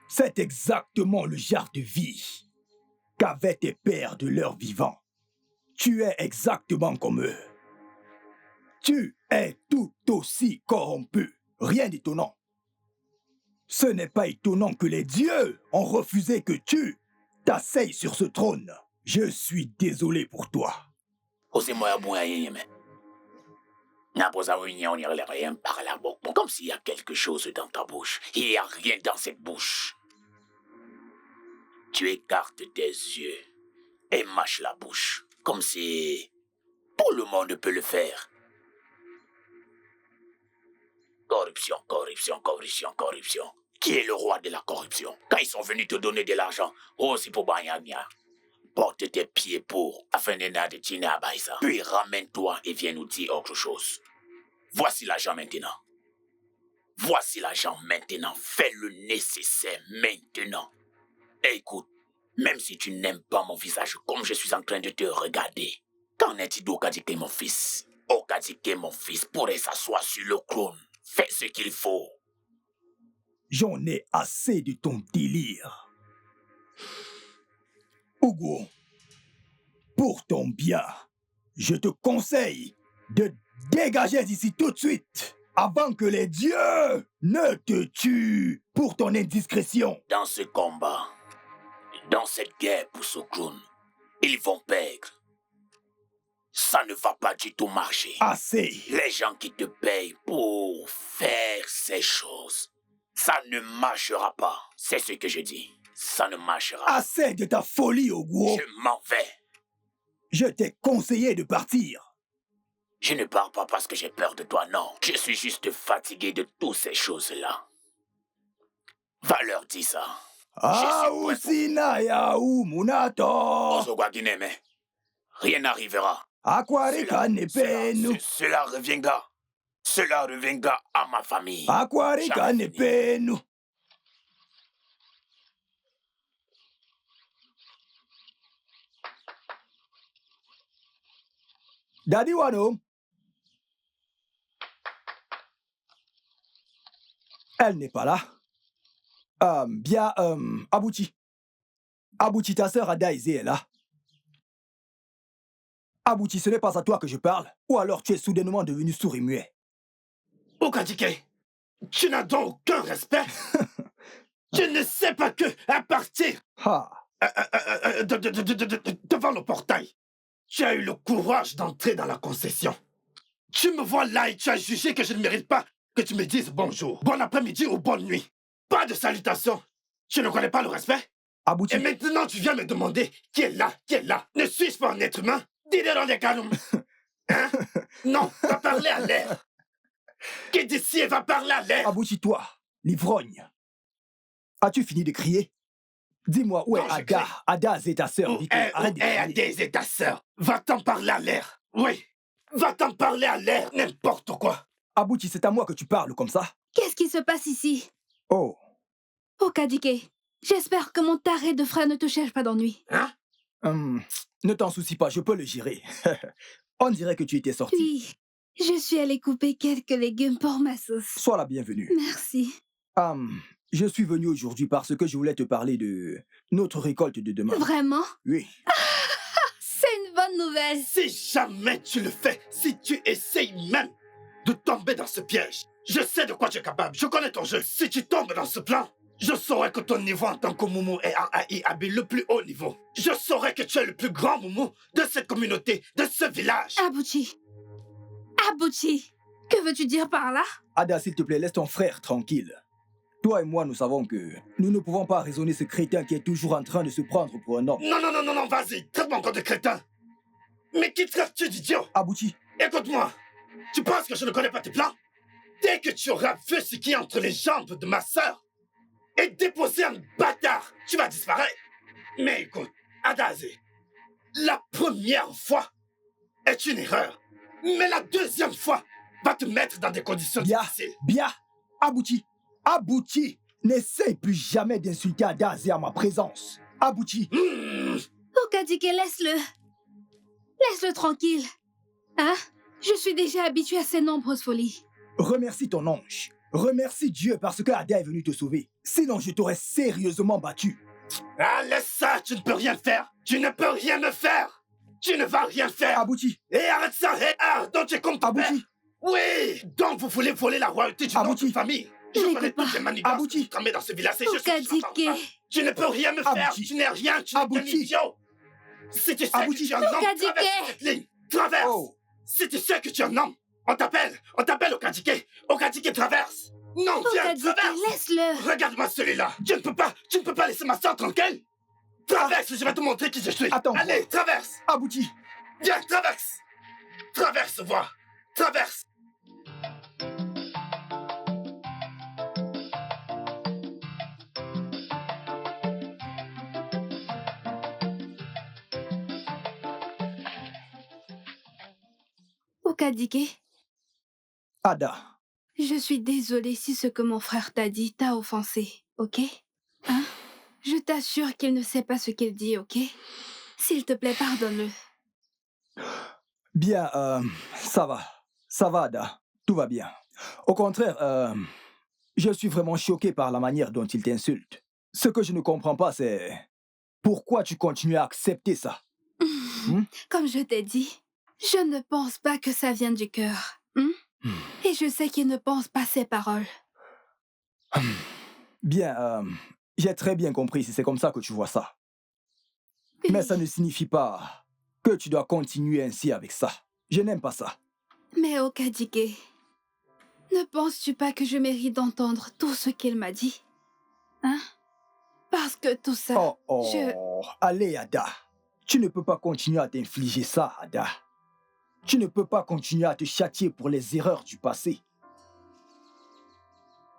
C'est exactement le genre de vie qu'avaient tes pères de leur vivant. Tu es exactement comme eux. Tu es tout aussi corrompu. Rien d'étonnant. Ce n'est pas étonnant que les dieux ont refusé que tu t'asseyes sur ce trône. Je suis désolé pour toi. Comme s'il y a quelque chose dans ta bouche. Il n'y a rien dans cette bouche. Tu écartes tes yeux et mâches la bouche. Comme si tout le monde peut le faire. Corruption, corruption, corruption, corruption. Qui est le roi de la corruption? Quand ils sont venus te donner de l'argent, oh, c'est pour Banyagna. Porte tes pieds pour afin de Tina Baïsa. Puis ramène-toi et viens nous dire autre chose. Voici l'argent maintenant. Voici l'argent maintenant. Fais le nécessaire maintenant. Écoute, même si tu n'aimes pas mon visage comme je suis en train de te regarder, qu'en est-il d'Okadike, mon fils? Okadike, mon fils, pourrait s'asseoir sur le trône. Fais ce qu'il faut. J'en ai assez de ton délire. Hugo, pour ton bien, je te conseille de dégager d'ici tout de suite, avant que les dieux ne te tuent pour ton indiscrétion. Dans ce combat, dans cette guerre pour Sokroun, ils vont perdre. Ça ne va pas du tout marcher. Assez. Les gens qui te payent pour faire ces choses, ça ne marchera pas. C'est ce que je dis. Ça ne marchera pas. Assez de ta folie, Hugo. Je m'en vais. Je t'ai conseillé de partir. Je ne pars pas parce que j'ai peur de toi, non. Je suis juste fatigué de toutes ces choses-là. Va leur dire ça. Ah, Usina ya Munato. Ozogwa Guineme, rien n'arrivera. Aquarika nepenu. Cela reviendra. Cela reviendra à ma famille. Aquarika nepenu. Daddy Wano. Elle n'est pas là. Abouti. Abouti, ta sœur Ada Izé est là. Abouti, ce n'est pas à toi que je parle. Ou alors tu es soudainement devenu sourd et muet. Okadike, tu n'as donc aucun respect. Tu ne sais pas que, à partir devant le portail, tu as eu le courage d'entrer dans la concession. Tu me vois là et tu as jugé que je ne mérite pas que tu me dises bonjour, bon après-midi ou bonne nuit. Pas de salutation. Tu ne connais pas le respect? Abouti. Et maintenant tu viens me demander qui est là, qui est là. Ne suis-je pas un être humain? Dis-le dans les canons. Hein? Non, va parler à l'air. Qui d'ici et va parler à l'air? Abouti-toi, l'ivrogne. As-tu fini de crier? Dis-moi, où est Ada? Ada, c'est ta sœur. Où est Ada, c'est ta sœur? Va-t'en parler à l'air. Oui, va-t'en parler à l'air, n'importe quoi. Abouti, c'est à moi que tu parles comme ça? Qu'est-ce qui se passe ici? Oh. Okadike, j'espère que mon taré de frère ne te cherche pas d'ennui. Hein? Ne t'en soucie pas, je peux le gérer. On dirait que tu étais sorti. Oui, je suis allée couper quelques légumes pour ma sauce. Sois la bienvenue. Merci. Je suis venu aujourd'hui parce que je voulais te parler de notre récolte de demain. Vraiment? Oui. C'est une bonne nouvelle. Si jamais tu le fais, si tu essayes même de tomber dans ce piège, je sais de quoi tu es capable, je connais ton jeu. Si tu tombes dans ce plan, je saurai que ton niveau en tant que Moumou est en AIAB le plus haut niveau. Je saurai que tu es le plus grand Moumou de cette communauté, de ce village. Abouti. Abouti. Que veux-tu dire par là? Ada, s'il te plaît, laisse ton frère tranquille. Toi et moi, nous savons que nous ne pouvons pas raisonner ce crétin qui est toujours en train de se prendre pour un homme. Non, vas-y, traite-moi encore de crétin. Mais qui traites-tu d'idiot? Abouti. Écoute-moi, tu penses que je ne connais pas tes plans? Dès que tu auras vu ce qui est entre les jambes de ma sœur et déposé un bâtard, tu vas disparaître. Mais écoute, Adazé, la première fois est une erreur, mais la deuxième fois va te mettre dans des conditions difficiles. Bien, Abouti. Abouti, n'essaye plus jamais d'insulter Adazé à ma présence. Abouti. Okadike, laisse-le. Laisse-le tranquille. Hein? Je suis déjà habituée à ses nombreuses folies. Remercie ton ange. Remercie Dieu parce que Ada est venu te sauver. Sinon, je t'aurais sérieusement battu. Ah, laisse ça, tu ne peux rien faire. Tu ne peux rien me faire. Tu ne vas rien faire. Abouti. Et arrête ça, donc tu es comme ton père. Oui, donc vous voulez voler la royauté d'une autre famille. Je connais toutes les manigances que vous tramez dans ce village. Okadike. Tu ne peux rien me faire. Tu n'es rien, tu n'es qu'un idiot. Si tu sais que tu es un homme, traverse cette ligne. Traverse. Si tu sais que tu es un homme, on t'appelle Okadike. Okadike traverse. Non, viens, traverse. Laisse-le. Regarde-moi celui-là. Tu ne peux pas laisser ma soeur tranquille. Traverse, je vais te montrer qui je suis. Attends. Allez, traverse. Abouti. Viens, traverse. Traverse, vois. Traverse. Okadike. Ada. Je suis désolée si ce que mon frère t'a dit t'a offensé, ok? Hein? Je t'assure qu'il ne sait pas ce qu'il dit, ok? S'il te plaît, pardonne-le. Bien, ça va. Ça va, Ada. Tout va bien. Au contraire, Je suis vraiment choqué par la manière dont il t'insulte. Ce que je ne comprends pas, c'est pourquoi tu continues à accepter ça. Comme je t'ai dit, je ne pense pas que ça vienne du cœur. Et je sais qu'il ne pense pas ces paroles. Bien, j'ai très bien compris si c'est comme ça que tu vois ça. Mais ça ne signifie pas que tu dois continuer ainsi avec ça. Je n'aime pas ça. Mais Okadike, ne penses-tu pas que je mérite d'entendre tout ce qu'il m'a dit? Hein? Parce que tout ça, Allez, Ada. Tu ne peux pas continuer à t'infliger ça, Ada. Tu ne peux pas continuer à te châtier pour les erreurs du passé.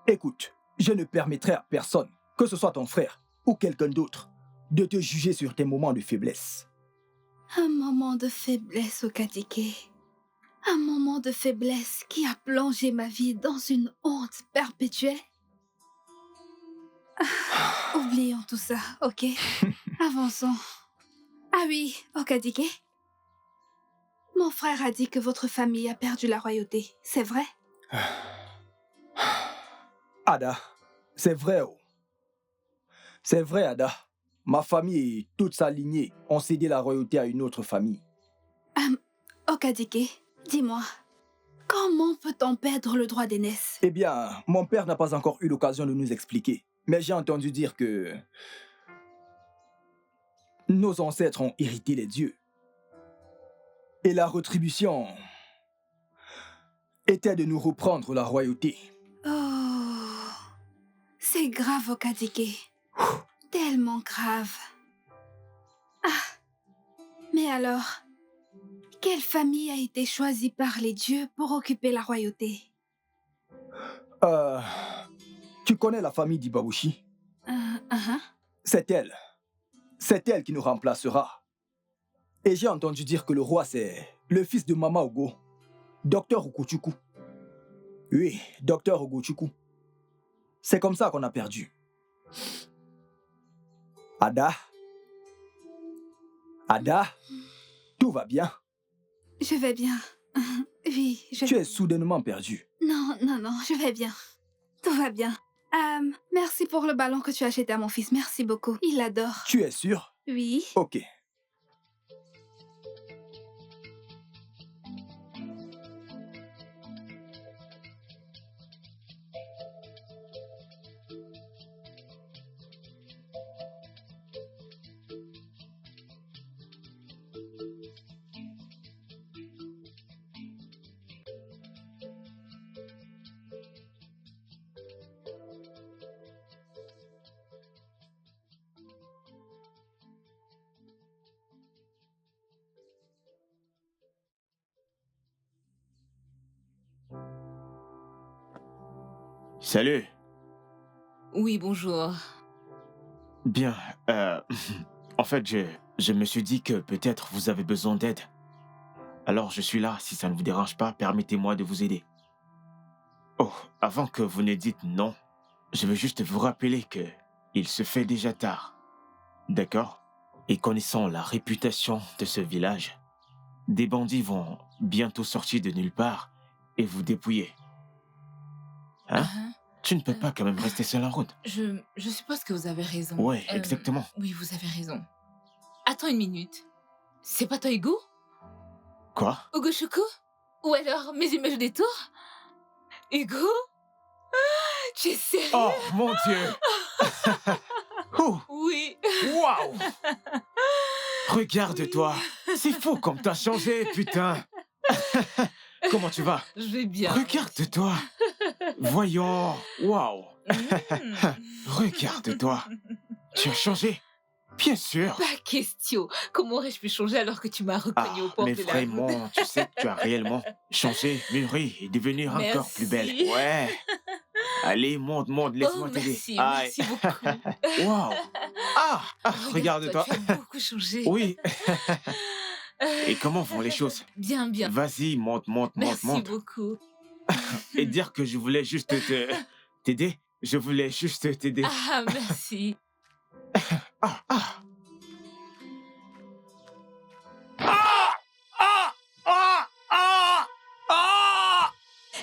Écoute, je ne permettrai à personne, que ce soit ton frère ou quelqu'un d'autre, de te juger sur tes moments de faiblesse. Un moment de faiblesse, Okadike. Un moment de faiblesse qui a plongé ma vie dans une honte perpétuelle. Oublions tout ça, ok? Avançons. Ah oui, Okadike. Mon frère a dit que votre famille a perdu la royauté. C'est vrai? Ada, c'est vrai, oh. C'est vrai, Ada. Ma famille et toute sa lignée ont cédé la royauté à une autre famille. Okadike, dis-moi, comment peut-on perdre le droit d'aînesse? Eh bien, mon père n'a pas encore eu l'occasion de nous expliquer. Mais j'ai entendu dire que nos ancêtres ont hérité les dieux. Et la rétribution était de nous reprendre la royauté. Oh, c'est grave, Okadike. Tellement grave. Ah, mais alors, quelle famille a été choisie par les dieux pour occuper la royauté? Tu connais la famille d'Ibabushi? C'est elle. C'est elle qui nous remplacera. Et j'ai entendu dire que le roi, c'est le fils de Mama Ogo, Docteur Ogochukwu. Oui, Docteur Ogochukwu. C'est comme ça qu'on a perdu. Ada? Ada? Tout va bien? Je vais bien. Oui, Tu es soudainement perdu. Non, je vais bien. Tout va bien. Merci pour le ballon que tu as acheté à mon fils. Merci beaucoup. Il l'adore. Tu es sûr? Oui. Ok. Salut. Oui, bonjour. Bien, en fait, je me suis dit que peut-être vous avez besoin d'aide. Alors je suis là, si ça ne vous dérange pas, permettez-moi de vous aider. Oh, avant que vous ne dites non, je veux juste vous rappeler que il se fait déjà tard. D'accord? Et connaissant la réputation de ce village, des bandits vont bientôt sortir de nulle part et vous dépouiller. Hein? Tu ne peux pas quand même rester seul en route. Je suppose que vous avez raison. Ouais, exactement. Oui, vous avez raison. Attends une minute. C'est pas toi, Hugo? Quoi? Ogochukwu? Ou alors mes images des tours? Hugo? Tu es sérieux? Oh, mon Dieu! Oui. Waouh! Regarde-toi. C'est fou comme t'as changé, putain. Comment tu vas? Je vais bien. Regarde-toi. Voyons. Waouh. Regarde-toi. Tu as changé? Bien sûr. Pas question. Comment aurais-je pu changer alors que tu m'as reconnu au port mais de la vraiment, route? tu sais que tu as réellement changé, mûri et devenu encore plus belle. Merci. Ouais. Allez, monte, laisse-moi t'aider. Merci beaucoup. Waouh. Regarde-toi. Tu as beaucoup changé. Oui. Et comment vont les choses? Bien. Vas-y, monte. Merci beaucoup. Et dire que je voulais juste t'aider. Je voulais juste t'aider. Ah, merci.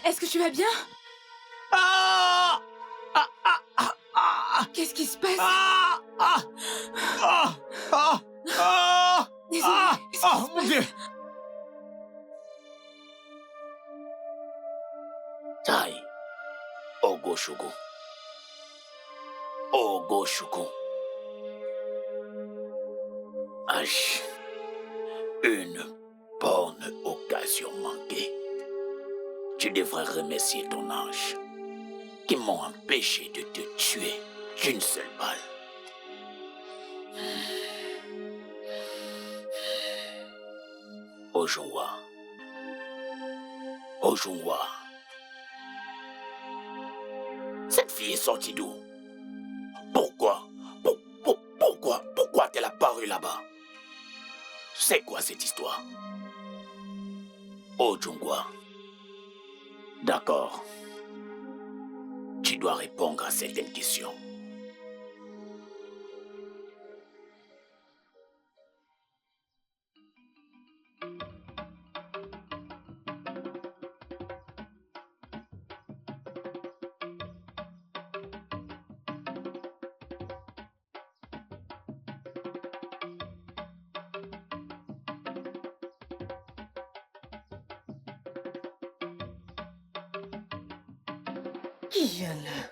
Est-ce que tu vas bien? Qu'est-ce qui se passe? Ah! Ah! Ah! Ah! Ah! Désolée, Ah! qu'est-ce qui Ah! se Mon passe? Dieu! Tai, Ogoshuku. Ogoshuku. H. Une bonne occasion manquée. Tu devrais remercier ton ange qui m'ont empêché de te tuer d'une seule balle. Ojunwa. Ojunwa. Cette fille est sortie d'où? Pourquoi? Pourquoi elle a apparu là-bas? C'est quoi cette histoire? Ojungwa. D'accord. Tu dois répondre à certaines questions. Qui vient là?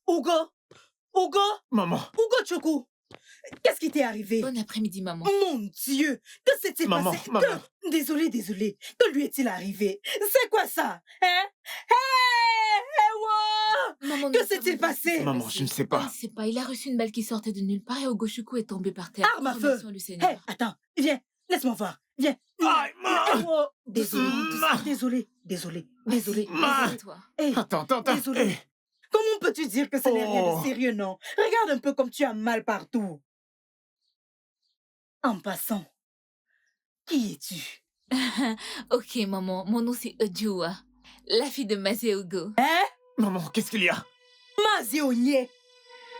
Hugo! Hugo! Maman! Hugo Choku! Qu'est-ce qui t'est arrivé? Bon après-midi, maman. Mon Dieu! Que s'est-il Maman, passé? maman. Désolé. Que lui est-il arrivé? C'est quoi ça? Hein? Hey, wow! Maman, Que nous s'est-il savons pas passé? ce qui s'est Maman, passé. je ne sais pas. Je ne sais pas. Il a reçu une balle qui sortait de nulle part et Ogoshuku est tombé par terre. Arme à feu! Remercions le Seigneur. Hey, attends, viens, laisse-moi voir. Viens. Aïe, ma! Oh, désolé, Ma! désolé. Désolé, toi. Hey, Attends. désolé. Hey. Comment peux-tu dire que ce n'est rien Oh. de sérieux, non? Regarde un peu comme tu as mal partout. En passant, qui es-tu? Ok, maman. Mon nom, c'est Ojua, la fille de Maseogo. Hein? Maman, qu'est-ce qu'il y a? Mazéonier!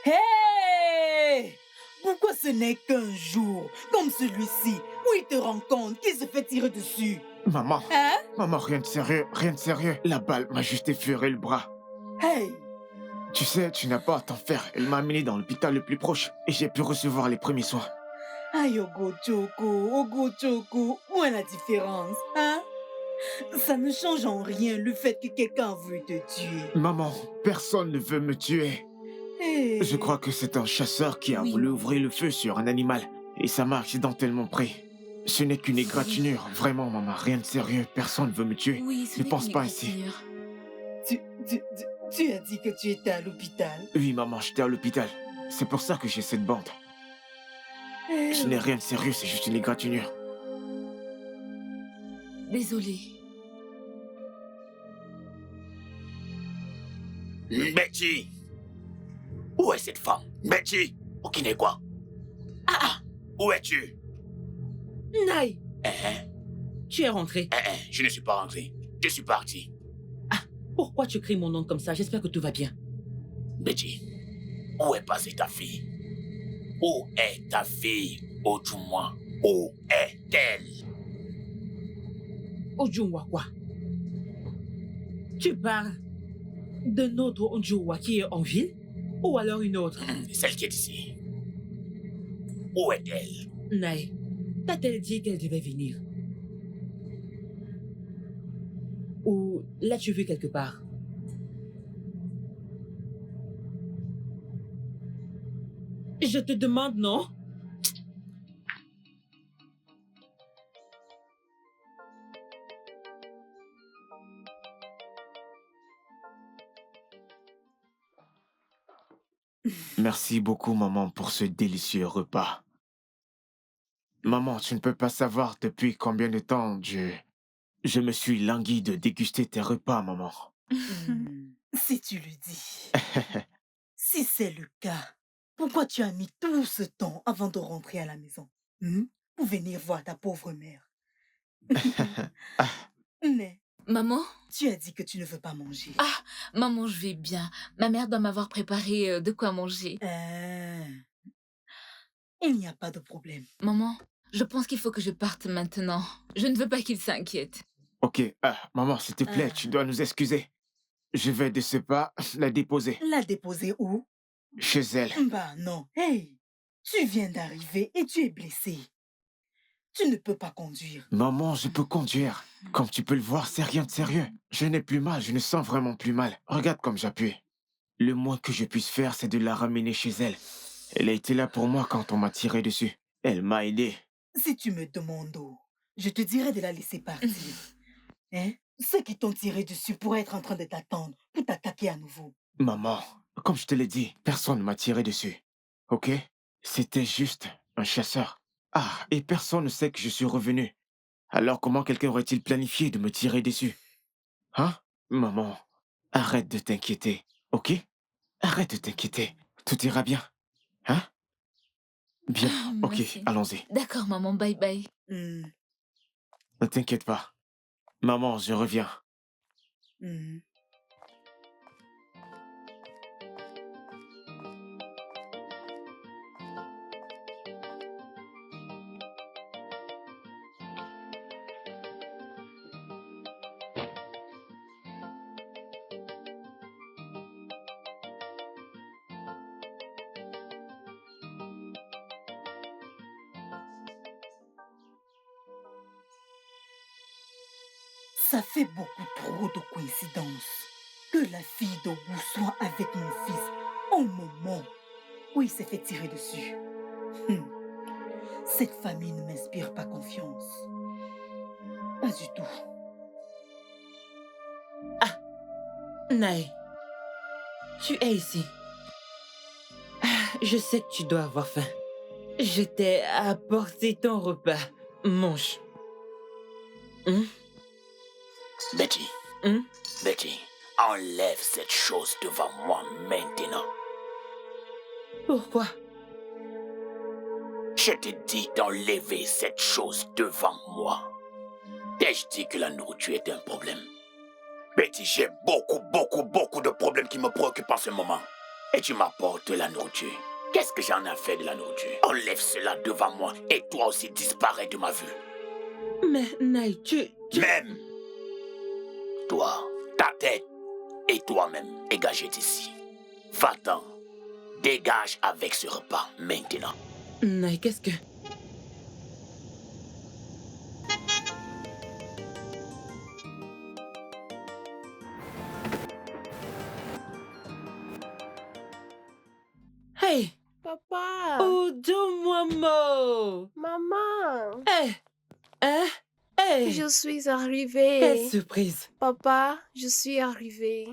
Hey! Pourquoi ce n'est qu'un jour, comme celui-ci, où il te rend compte qu'il se fait tirer dessus? Maman, Hein? maman, rien de sérieux. La balle m'a juste effleuré le bras. Hey! Tu sais, tu n'as pas à t'en faire. Elle m'a amené dans l'hôpital le plus proche et j'ai pu recevoir les premiers soins. Aïe, Ogo Choku, où est la différence, hein? Ça ne change en rien le fait que quelqu'un a voulu te tuer. Maman, personne ne veut me tuer. Hey. Je crois que c'est un chasseur qui a Oui. voulu ouvrir le feu sur un animal et ça m'a accidentellement pris. Ce n'est qu'une égratignure. Vraiment, maman, rien de sérieux. Personne ne veut me tuer. Oui, ce Ne n'est pense qu'une pas ainsi. égratignure. Tu as dit que tu étais à l'hôpital. Oui, maman, j'étais à l'hôpital. C'est pour ça que j'ai cette bande. Hey. Ce n'est rien de sérieux, c'est juste une égratignure. Désolée. Betty! Où est cette femme? Betty! Okinekwa? Où es-tu? Nai, Hein? tu es rentré. Je ne suis pas rentré. Je suis parti. Pourquoi tu cries mon nom comme ça? J'espère que tout va bien. Betty, où est passée ta fille? Où est ta fille? Au du moins, où est-elle? Ojunwa quoi? Tu parles de notre Ojunwa qui est en ville? Ou alors une autre? Celle qui est ici. Où est-elle? Nai, t'a-t-elle dit qu'elle devait venir? Ou l'as-tu vu quelque part? Je te demande, non? Merci beaucoup, maman, pour ce délicieux repas. Maman, tu ne peux pas savoir depuis combien de temps je me suis langui de déguster tes repas, maman. Si tu le dis. Si c'est le cas, pourquoi tu as mis tout ce temps avant de rentrer à la maison pour venir voir ta pauvre mère? Mais Maman? tu as dit que tu ne veux pas manger. Maman, je vais bien. Ma mère doit m'avoir préparé de quoi manger. Il n'y a pas de problème. Maman, Je pense qu'il faut que je parte maintenant. Je ne veux pas qu'il s'inquiète. Ok, maman, s'il te plaît, Ah. tu dois nous excuser. Je vais de ce pas la déposer La déposer où? chez elle. Bah non. Hey, tu viens d'arriver et tu es blessé. Tu ne peux pas conduire. Maman, je peux conduire. Comme tu peux le voir, c'est rien de sérieux. Je n'ai plus mal, je ne sens vraiment plus mal. Regarde comme j'appuie. Le moins que je puisse faire, c'est de la ramener chez elle. Elle a été là pour moi quand on m'a tiré dessus. Elle m'a aidé. Si tu me demandes où, je te dirais de la laisser partir. Hein? Ceux qui t'ont tiré dessus pourraient être en train de t'attendre pour t'attaquer à nouveau. Maman, comme je te l'ai dit, personne ne m'a tiré dessus. Ok? C'était juste un chasseur. Ah, et personne ne sait que je suis revenu. Alors comment quelqu'un aurait-il planifié de me tirer dessus? Hein? Maman, arrête de t'inquiéter, ok? Arrête de t'inquiéter. Tout ira bien. Hein? Bien, ok, Merci. allons-y. D'accord, maman, bye bye. Hmm, Ne t'inquiète pas. Maman, je reviens. hmm. Ça fait beaucoup trop de coïncidences que la fille d'Ogu soit avec mon fils au moment où il s'est fait tirer dessus. Cette famille ne m'inspire pas confiance. Pas du tout. Naï, tu es ici. Je sais que tu dois avoir faim. Je t'ai apporté ton repas. Mange. Betty, Hum? Betty, enlève cette chose devant moi maintenant. Pourquoi? Je te dis d'enlever cette chose devant moi. T'ai-je dit que la nourriture est un problème? Betty, j'ai beaucoup de problèmes qui me préoccupent en ce moment. Et tu m'apportes la nourriture. Qu'est-ce que j'en ai fait de la nourriture? Enlève cela devant moi et toi aussi disparais de ma vue. Mais Naï, tu... Même toi, ta tête et toi-même, dégagez d'ici. Va-t'en. Dégage avec ce repas maintenant. Naï, qu'est-ce que... Hey! Papa! Odo Momo! Maman! Hey! Hein? Hey! Je suis arrivée. Quelle surprise! Papa, je suis arrivée.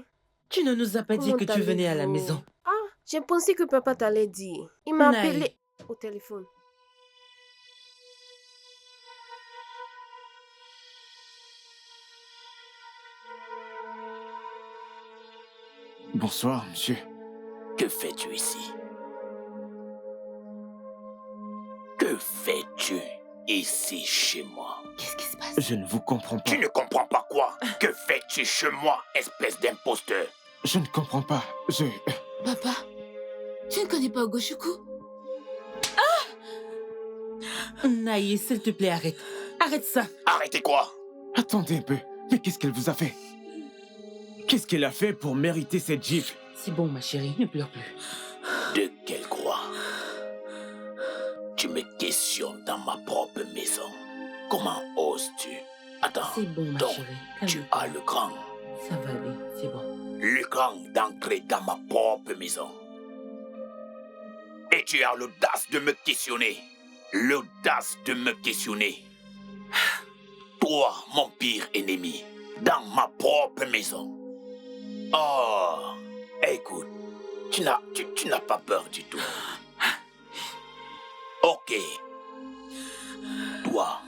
Tu ne nous as pas dit Comment que tu venais à la allez-vous? maison. Ah, j'ai pensé que papa t'allait dire. Il m'a Naï. appelé au téléphone. Bonsoir, monsieur. Que fais-tu ici? Que fais-tu ici chez moi? Qu'est-ce qui se passe? Je ne vous comprends pas. Tu ne comprends pas quoi? Que fais-tu chez moi, espèce d'imposteur? Je ne comprends pas. Papa, tu ne connais pas Ogoshuku? Naï, s'il te plaît, arrête. Arrête ça. Arrêtez quoi? Attendez un peu. Mais qu'est-ce qu'elle vous a fait? Qu'est-ce qu'elle a fait pour mériter cette gifle? C'est bon, ma chérie, ne pleure plus. De quelle croix? Tu me questionnes dans ma propre maison. Comment oses-tu? Attends, C'est bon, ma donc, chérie. tu Calme-toi. as le cran. Ça va aller, c'est bon. Le cran d'entrer dans ma propre maison. Et tu as l'audace de me questionner. L'audace de me questionner. Toi, mon pire ennemi, dans ma propre maison. Oh, écoute, tu n'as pas peur du tout. Ok. Toi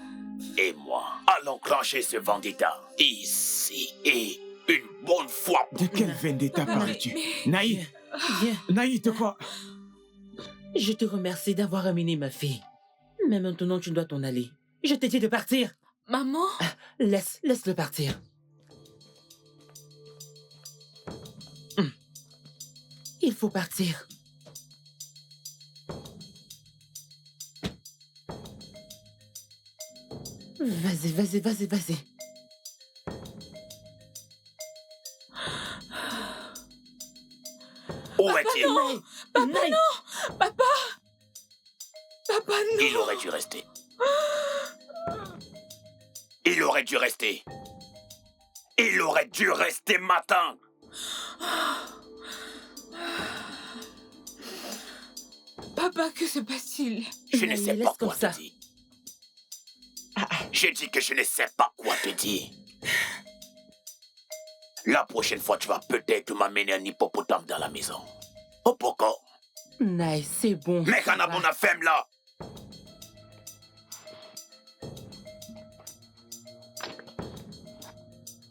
et moi allons clencher ce vendetta ici et une bonne fois pour De quelle vendetta parles-tu? Naï! Viens, Naï, de quoi? je te remercie d'avoir amené ma fille. Mais maintenant, tu dois t'en aller. Je t'ai dit de partir. Maman? Laisse-le partir. Il faut partir. Vas-y, vas-y, vas-y, vas-y. Où est-il? Non! Papa, non! Papa! Papa, non! Il aurait dû rester. Il aurait dû rester. Il aurait dû rester matin. Papa, que se passe-t-il? Je ne sais pas comme quoi ça. te dire. J'ai dit que je ne sais pas quoi te dire. La prochaine fois, tu vas peut-être m'amener un hippopotame dans la maison. Oh, pourquoi? Nice, c'est bon. Mais qu'on a bon femme là.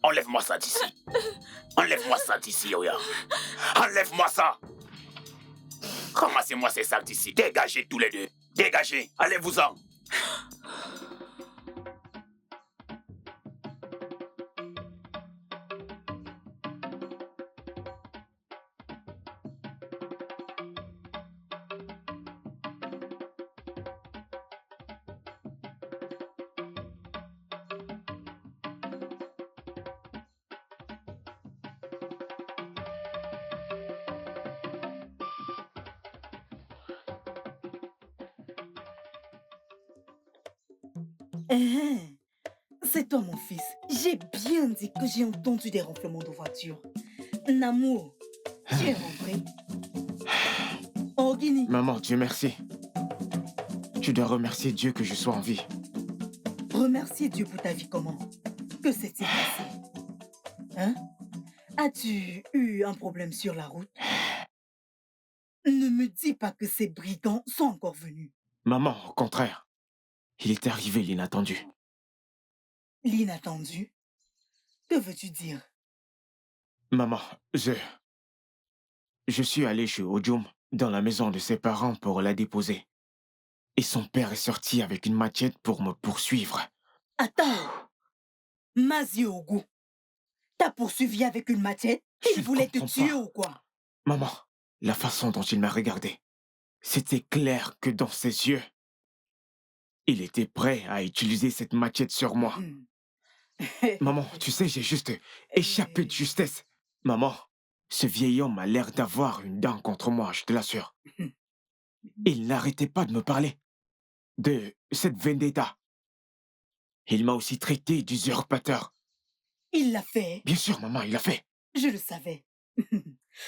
Enlève-moi ça d'ici. Enlève-moi ça d'ici, Oya. Enlève-moi ça. Ramassez-moi ces sacs d'ici. Dégagez tous les deux. Dégagez. Allez-vous-en. C'est toi, mon fils. J'ai bien dit que j'ai entendu des ronflements de voiture. Namour, tu es rentré. Ogini. Maman, Dieu merci. Tu dois remercier Dieu que je sois en vie. Remercier Dieu pour ta vie comment? Que s'est-il passé? Hein? As-tu eu un problème sur la route? Ne me dis pas que ces brigands sont encore venus. Maman, au contraire. Il est arrivé l'inattendu. L'inattendu? Que veux-tu dire? Maman, je suis allé chez Ojum, dans la maison de ses parents pour la déposer. Et son père est sorti avec une machette pour me poursuivre. Attends! Maziogu, t'as poursuivi avec une machette? Il voulait te tuer ou quoi? Maman, la façon dont il m'a regardé, c'était clair que dans ses yeux, il était prêt à utiliser cette machette sur moi. Maman, tu sais, j'ai juste échappé de justesse. Maman, ce vieil homme a l'air d'avoir une dent contre moi, je te l'assure. Il n'arrêtait pas de me parler de cette vendetta. Il m'a aussi traité d'usurpateur. Il l'a fait? Bien sûr, maman, il l'a fait. Je le savais.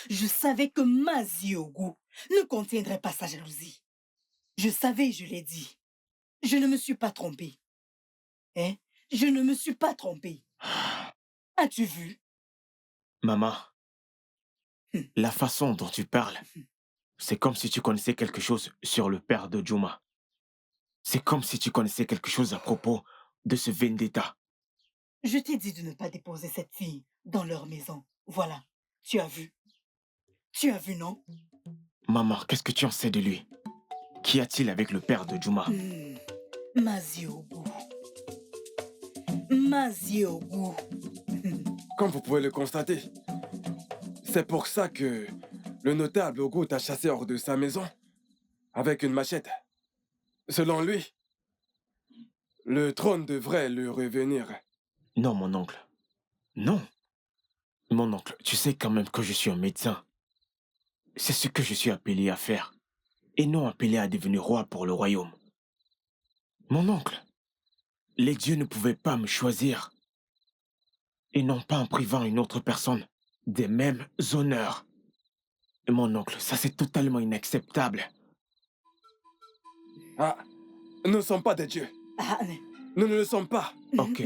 Je savais que Maziogu ne contiendrait pas sa jalousie. Je savais, je l'ai dit. Je ne me suis pas trompée. Hein? Je ne me suis pas trompée. As-tu vu? Maman, la façon dont tu parles, c'est comme si tu connaissais quelque chose sur le père de Juma. C'est comme si tu connaissais quelque chose à propos de ce vendetta. Je t'ai dit de ne pas déposer cette fille dans leur maison. Voilà, tu as vu. Tu as vu, non? Maman, qu'est-ce que tu en sais de lui? Qu'y a-t-il avec le père de Juma? Maziogu. Maziogu. Comme vous pouvez le constater, c'est pour ça que le notable Ogu t'a chassé hors de sa maison avec une machette. Selon lui, le trône devrait lui revenir. Non, mon oncle. Non. Mon oncle, tu sais quand même que je suis un médecin. C'est ce que je suis appelé à faire, et non appelé à devenir roi pour le royaume. Mon oncle, les dieux ne pouvaient pas me choisir, et non pas en privant une autre personne des mêmes honneurs. Mon oncle, ça c'est totalement inacceptable. Ah, nous ne sommes pas des dieux. Nous ne le sommes pas. Ok.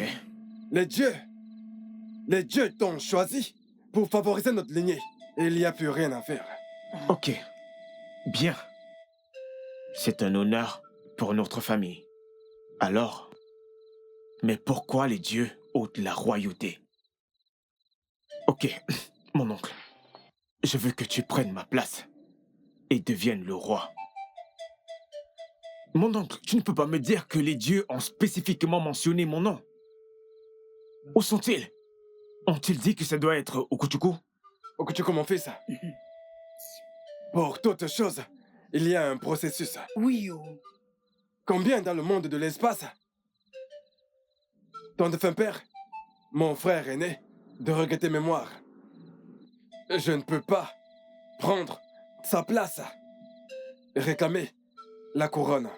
Les dieux t'ont choisi pour favoriser notre lignée. Et il n'y a plus rien à faire. Ok. Bien. C'est un honneur pour notre famille. Alors, mais pourquoi les dieux ôtent la royauté? Ok, mon oncle. Je veux que tu prennes ma place et deviennes le roi. Mon oncle, tu ne peux pas me dire que les dieux ont spécifiquement mentionné mon nom. Où sont-ils? Ont-ils dit que ça doit être Okuchuku? Okuchuku, mon fils. Pour toute chose, il y a un processus. Oui, oh. Combien dans le monde de l'espace ton défunt père, mon frère aîné, de regretter mémoire. Je ne peux pas prendre sa place et réclamer la couronne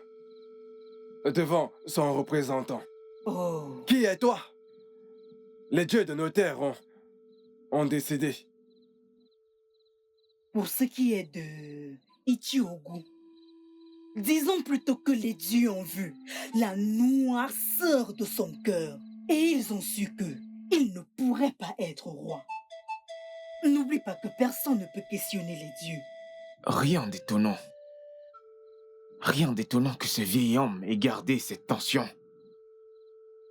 devant son représentant. Oh. Qui es toi? Les dieux de nos terres ont décidé. Pour ce qui est de Ichiogu, disons plutôt que les dieux ont vu la noirceur de son cœur et ils ont su que il ne pourrait pas être roi. N'oublie pas que personne ne peut questionner les dieux. Rien d'étonnant. Rien d'étonnant que ce vieil homme ait gardé cette tension.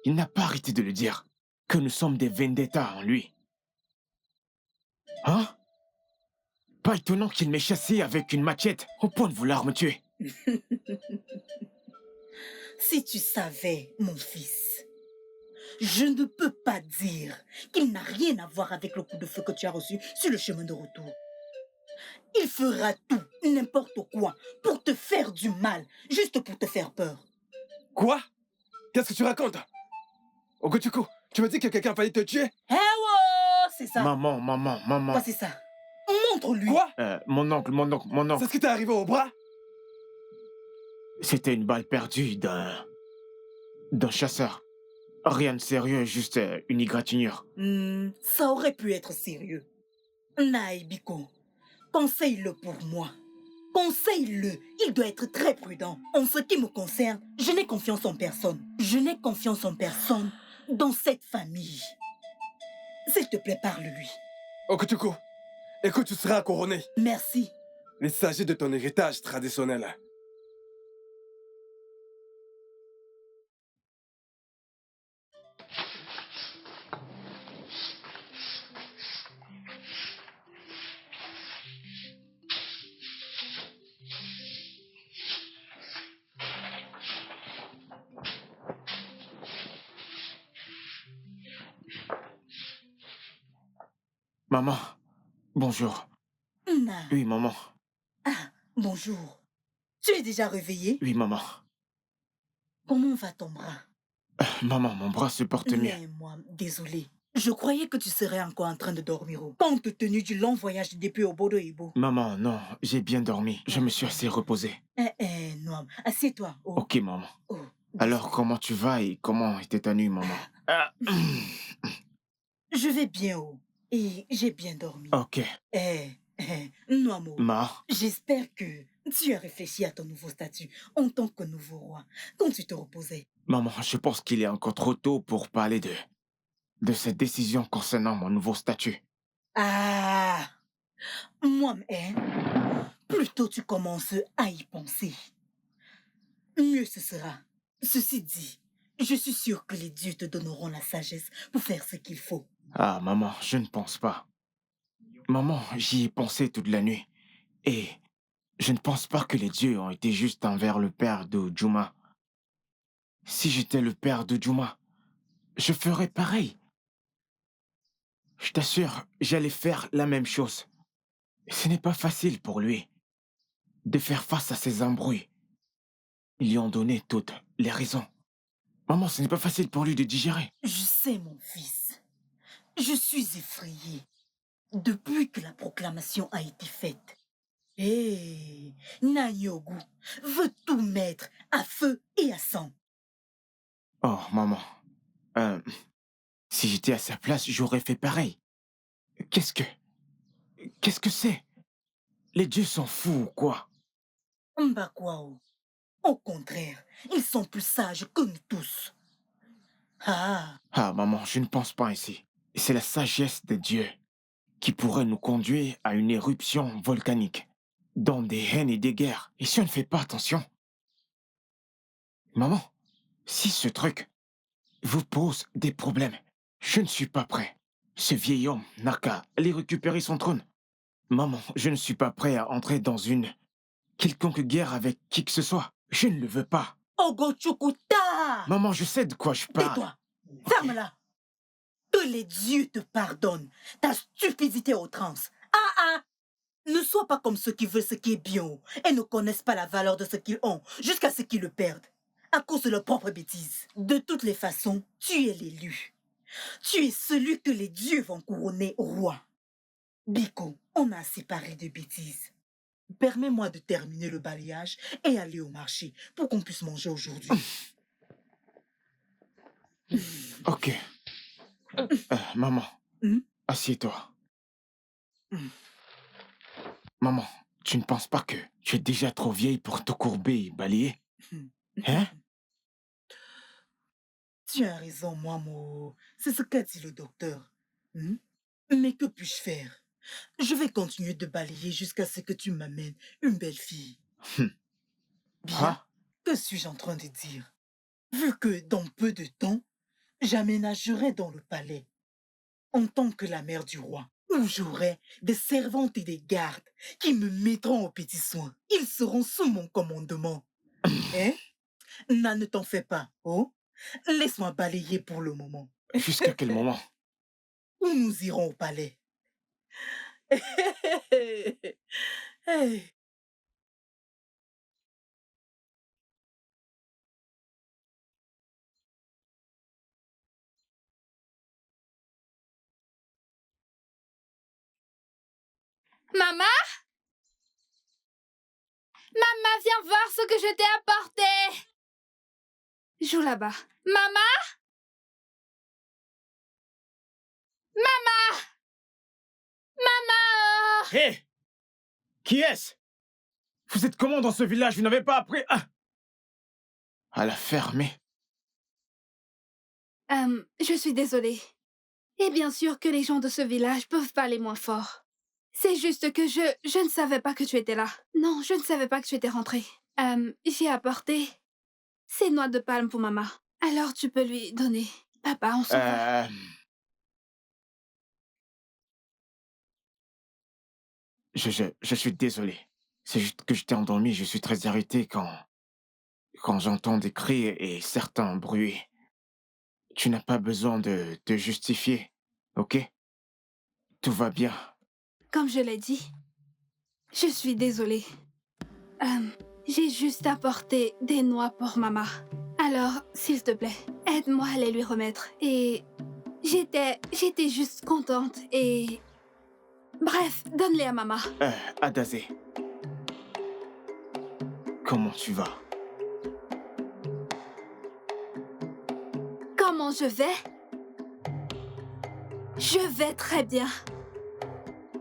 Il n'a pas arrêté de le dire, que nous sommes des vendettas en lui. Hein? Pas étonnant qu'il m'ait chassé avec une machette au point de vouloir me tuer. Si tu savais, mon fils, je ne peux pas dire qu'il n'a rien à voir avec le coup de feu que tu as reçu sur le chemin de retour. Il fera tout, n'importe quoi, pour te faire du mal, juste pour te faire peur. Quoi? Qu'est-ce que tu racontes? Ogochuku, tu me dis que quelqu'un a failli te tuer? Eh oh, c'est ça. Maman. Voici ça. Montre-lui. Quoi? Mon oncle. C'est ce qui t'est arrivé au bras? C'était une balle perdue d'un chasseur. Rien de sérieux, juste une égratignure. Ça aurait pu être sérieux. Naibiko, conseille-le pour moi. Conseille-le. Il doit être très prudent. En ce qui me concerne, je n'ai confiance en personne. Je n'ai confiance en personne dans cette famille. S'il te plaît, parle-lui. Ogochuku, écoute, tu seras couronné. Merci. Il s'agit de ton héritage traditionnel. Maman, bonjour. Oui, maman. Ah, bonjour. Tu es déjà réveillé? Oui, maman. Comment va ton bras? Maman, mon bras se porte mieux. Mais moi, désolée. Je croyais que tu serais encore en train de dormir. Compte tenu du long voyage depuis Obodo Ibo. Maman, non, j'ai bien dormi. Je me suis assez reposé. Non, assieds-toi. Oh. Ok, maman. Alors, comment tu vas et comment était ta nuit, maman? Je vais bien, et j'ai bien dormi. Ok. Noamo, Ma. j'espère que tu as réfléchi à ton nouveau statut en tant que nouveau roi, quand tu te reposais. Maman, je pense qu'il est encore trop tôt pour parler de cette décision concernant mon nouveau statut. Ah, moi, plus tôt tu commences à y penser, mieux ce sera. Ceci dit, je suis sûre que les dieux te donneront la sagesse pour faire ce qu'il faut. Ah, maman, je ne pense pas. Maman, j'y ai pensé toute la nuit. Et je ne pense pas que les dieux ont été justes envers le père de Juma. Si j'étais le père de Juma, je ferais pareil. Je t'assure, j'allais faire la même chose. Ce n'est pas facile pour lui de faire face à ces embrouilles. Ils lui ont donné toutes les raisons. Maman, ce n'est pas facile pour lui de digérer. Je sais, mon fils. Je suis effrayée depuis que la proclamation a été faite. Nanyogu veut tout mettre à feu et à sang. Oh, maman. Si j'étais à sa place, j'aurais fait pareil. Qu'est-ce que c'est? Les dieux sont fous ou quoi? Mbakwao. Au contraire, ils sont plus sages que nous tous. Ah, maman, je ne pense pas ainsi. C'est la sagesse des dieux qui pourrait nous conduire à une éruption volcanique, dans des haines et des guerres. Et si on ne fait pas attention? Maman, si ce truc vous pose des problèmes, je ne suis pas prêt. Ce vieil homme n'a qu'à aller récupérer son trône. Maman, je ne suis pas prêt à entrer dans une quelconque guerre avec qui que ce soit. Je ne le veux pas. Ogochukuta! Maman, je sais de quoi je parle. Tais-toi! Ferme-la! Que les dieux te pardonnent ta stupidité à outrance. Ne sois pas comme ceux qui veulent ce qui est bien et ne connaissent pas la valeur de ce qu'ils ont jusqu'à ce qu'ils le perdent. à cause de leurs propres bêtises. De toutes les façons, tu es l'élu. Tu es celui que les dieux vont couronner roi. Biko, on a assez parlé de bêtises. Permets-moi de terminer le balayage et aller au marché pour qu'on puisse manger aujourd'hui. Ok. Maman, assieds-toi. Maman, tu ne penses pas que tu es déjà trop vieille pour te courber et balayer? Hein? Tu as raison, Moimo. C'est ce qu'a dit le docteur. Mais que puis-je faire? Je vais continuer de balayer jusqu'à ce que tu m'amènes une belle fille. Bien, que suis-je en train de dire? Vu que dans peu de temps, j'aménagerai dans le palais, en tant que la mère du roi, où j'aurai des servantes et des gardes qui me mettront aux petits soins. Ils seront sous mon commandement. Hein? Ne t'en fais pas, oh? Laisse-moi balayer pour le moment. Jusqu'à quel moment? Où nous irons au palais. Maman? Maman, viens voir ce que je t'ai apporté. Joue là-bas. Maman? Maman? Maman? Hé! Qui est-ce? Vous êtes comment dans ce village? Vous n'avez pas appris à la fermer? Je suis désolée. Et bien sûr que les gens de ce village peuvent parler moins fort. C'est juste que je ne savais pas que tu étais là. Non, je ne savais pas que tu étais rentrée. J'ai apporté ces noix de palme pour maman. Alors tu peux lui donner. Papa, on s'en va. Je suis désolé. C'est juste que j'étais endormi. Je suis très irrité quand j'entends des cris et certains bruits. Tu n'as pas besoin de te justifier, ok? Tout va bien. Comme je l'ai dit, je suis désolée. J'ai juste apporté des noix pour maman. Alors, s'il te plaît, aide-moi à les lui remettre. Et j'étais juste contente et... Bref, donne-les à maman. Adazé, comment tu vas? Comment je vais? Je vais très bien.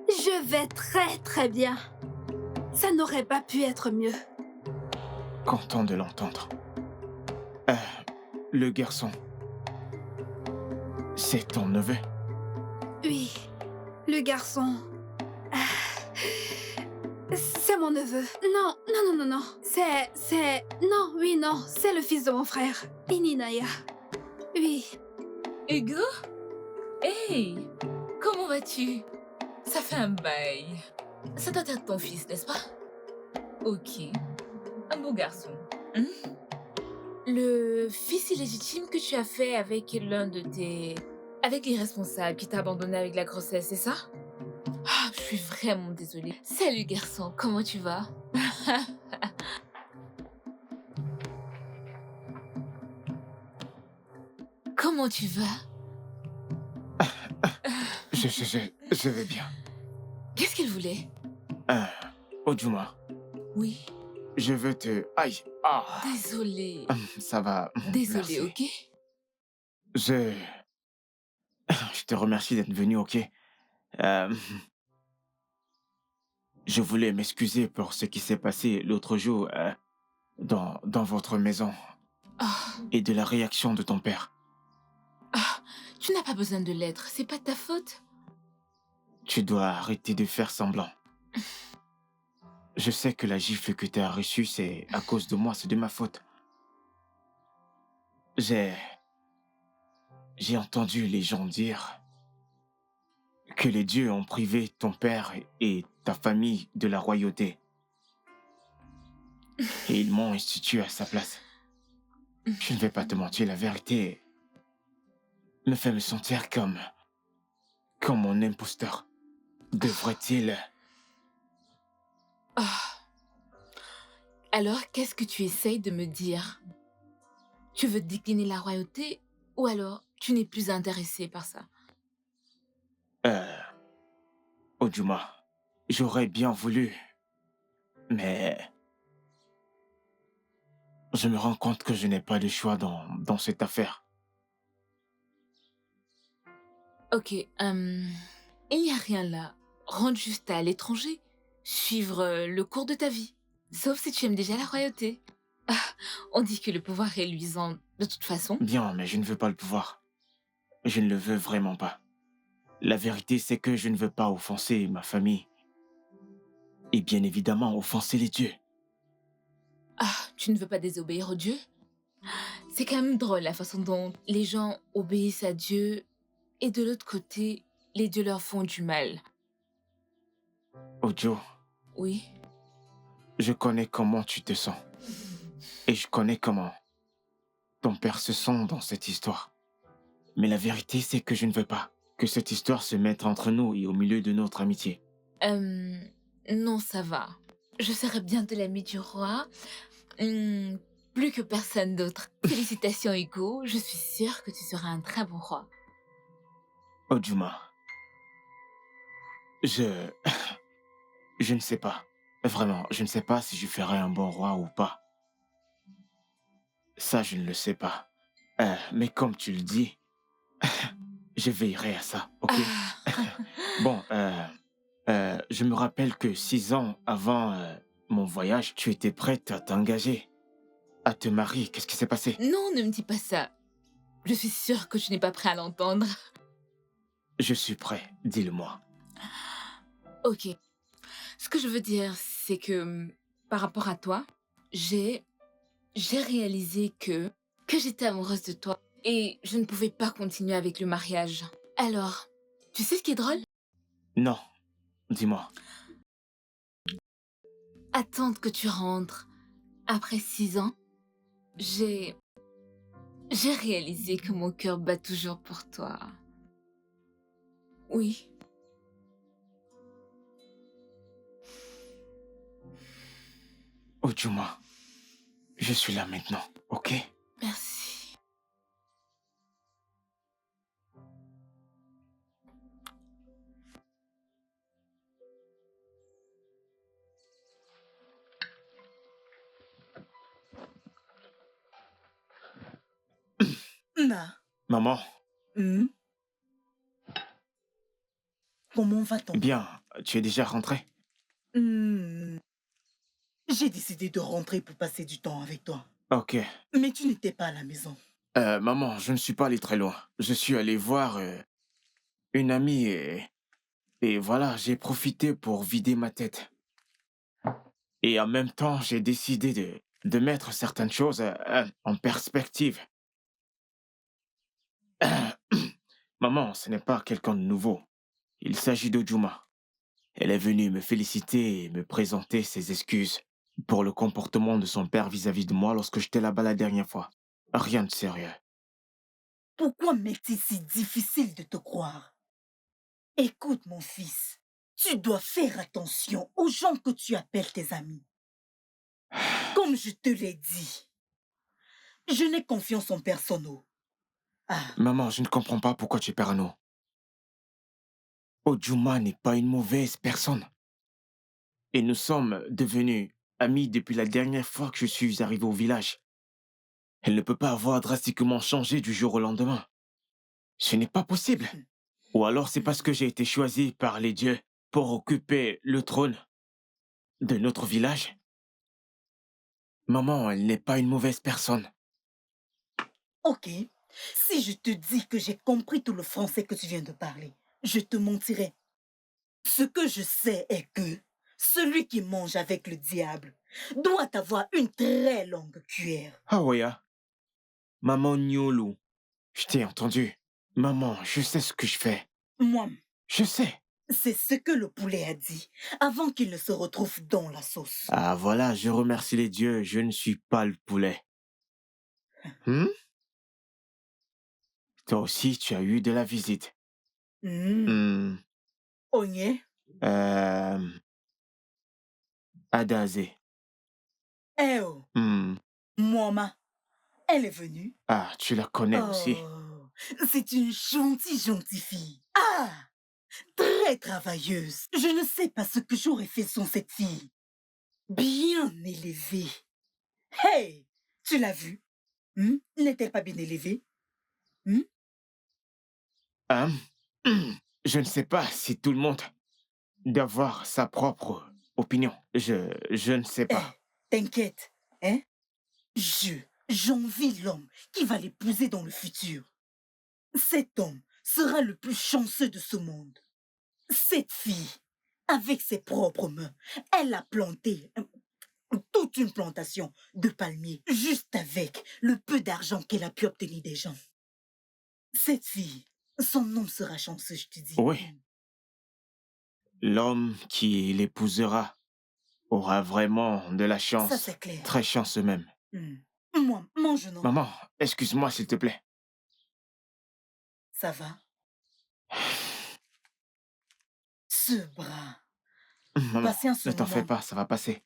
Je vais très très bien. Ça n'aurait pas pu être mieux. Content de l'entendre. Le garçon, c'est ton neveu? Oui, le garçon... C'est mon neveu. Non. C'est le fils de mon frère, Ininaya. Oui. Hugo? Hey! Comment vas-tu? Ça fait un bail. Ça doit être ton fils, n'est-ce pas? Ok. Un beau garçon. Le fils illégitime que tu as fait avec l'un de tes... Avec l'irresponsable qui t'a abandonné avec la grossesse, c'est ça? Ah, je suis vraiment désolée. Salut garçon, comment tu vas? Comment tu vas? Je vais bien. Qu'est-ce qu'elle voulait? Ojuma. Oui. Je veux te... Aïe. Désolée. Ça va. Désolée, Merci. ok? Je te remercie d'être venu, ok? Je voulais m'excuser pour ce qui s'est passé l'autre jour dans votre maison et de la réaction de ton père. Tu n'as pas besoin de l'être, c'est pas de ta faute. Tu dois arrêter de faire semblant. Je sais que la gifle que tu as reçue, c'est à cause de moi, c'est de ma faute. J'ai entendu les gens dire que les dieux ont privé ton père et ta famille de la royauté. Et ils m'ont institué à sa place. Je ne vais pas te mentir, la vérité me fait me sentir comme mon imposteur. Devrait-il... Alors, qu'est-ce que tu essayes de me dire? Tu veux décliner la royauté ou alors tu n'es plus intéressé par ça? Ojuma, j'aurais bien voulu, mais je me rends compte que je n'ai pas de choix dans cette affaire. Ok, il n'y a rien là. Rentre juste à l'étranger, suivre le cours de ta vie. Sauf si tu aimes déjà la royauté. Ah, on dit que le pouvoir est luisant de toute façon. Bien, mais je ne veux pas le pouvoir. Je ne le veux vraiment pas. La vérité, c'est que je ne veux pas offenser ma famille. Et bien évidemment, offenser les dieux. Ah, tu ne veux pas désobéir aux dieux? C'est quand même drôle la façon dont les gens obéissent à Dieu et de l'autre côté, les dieux leur font du mal. Ojo, Oui. je connais comment tu te sens. Et je connais comment ton père se sent dans cette histoire. Mais la vérité, c'est que je ne veux pas que cette histoire se mette entre nous et au milieu de notre amitié. Non, ça va. Je serai bientôt l'ami du roi. Plus que personne d'autre. Félicitations, Hugo. Je suis sûre que tu seras un très bon roi. Ojuma, je ne sais pas. Vraiment, je ne sais pas si je ferai un bon roi ou pas. Ça, je ne le sais pas. Mais comme tu le dis, je veillerai à ça, ok? Bon, je me rappelle que 6 ans avant mon voyage, tu étais prête à t'engager, à te marier. Qu'est-ce qui s'est passé? Non, ne me dis pas ça. Je suis sûre que tu n'es pas prêt à l'entendre. Je suis prêt, dis-le-moi. Ok. Ce que je veux dire, c'est que par rapport à toi, j'ai réalisé que j'étais amoureuse de toi et je ne pouvais pas continuer avec le mariage. Alors, tu sais ce qui est drôle? Non, dis-moi. Attendre que tu rentres après 6 ans, j'ai réalisé que mon cœur bat toujours pour toi. Oui. Ojuma, je suis là maintenant, ok? Merci. Na. Maman. Comment va-t-on? Bien, tu es déjà rentrée? J'ai décidé de rentrer pour passer du temps avec toi. Ok. Mais tu n'étais pas à la maison. Maman, je ne suis pas allé très loin. Je suis allé voir une amie et voilà, j'ai profité pour vider ma tête. Et en même temps, j'ai décidé de mettre certaines choses en perspective. Maman, ce n'est pas quelqu'un de nouveau. Il s'agit d'Ojuma. Elle est venue me féliciter et me présenter ses excuses pour le comportement de son père vis-à-vis de moi lorsque j'étais là-bas la dernière fois. Rien de sérieux. Pourquoi m'est-il si difficile de te croire? Écoute, mon fils, tu dois faire attention aux gens que tu appelles tes amis. Comme je te l'ai dit, je n'ai confiance en personne. Maman, je ne comprends pas pourquoi tu es parano. Ojuma n'est pas une mauvaise personne. Et nous sommes devenus amis depuis la dernière fois que je suis arrivé au village. Elle ne peut pas avoir drastiquement changé du jour au lendemain. Ce n'est pas possible. Ou alors c'est parce que j'ai été choisi par les dieux pour occuper le trône de notre village. Maman, elle n'est pas une mauvaise personne. Ok, si je te dis que j'ai compris tout le français que tu viens de parler, je te mentirai. Ce que je sais est que celui qui mange avec le diable doit avoir une très longue cuillère. Ah ouais, hein? Maman Nyolu, je t'ai entendu. Maman, je sais ce que je fais. Moi, je sais. C'est ce que le poulet a dit avant qu'il ne se retrouve dans la sauce. Ah voilà, je remercie les dieux, je ne suis pas le poulet. Toi aussi, tu as eu de la visite. Onye? Adazé. Eh oh. Mwoma. Elle est venue. Ah, tu la connais aussi. Oh, c'est une gentille fille. Ah, très travailleuse. Je ne sais pas ce que j'aurais fait sans cette fille. Bien élevée. Hey, tu l'as vue? N'est-elle pas bien élevée? Je ne sais pas si tout le monde doit avoir sa propre opinion. Je ne sais pas. T'inquiète, hein? J'envie l'homme qui va l'épouser dans le futur. Cet homme sera le plus chanceux de ce monde. Cette fille, avec ses propres mains, elle a planté toute une plantation de palmiers, juste avec le peu d'argent qu'elle a pu obtenir des gens. Cette fille, son homme sera chanceux, je te dis. Oui. L'homme qui l'épousera aura vraiment de la chance. Ça, c'est clair. Très chanceux même. Moi, mange non. Maman, excuse-moi s'il te plaît. Ça va? Ce bras. Maman, Patience ne un t'en fais moment. pas, ça va passer.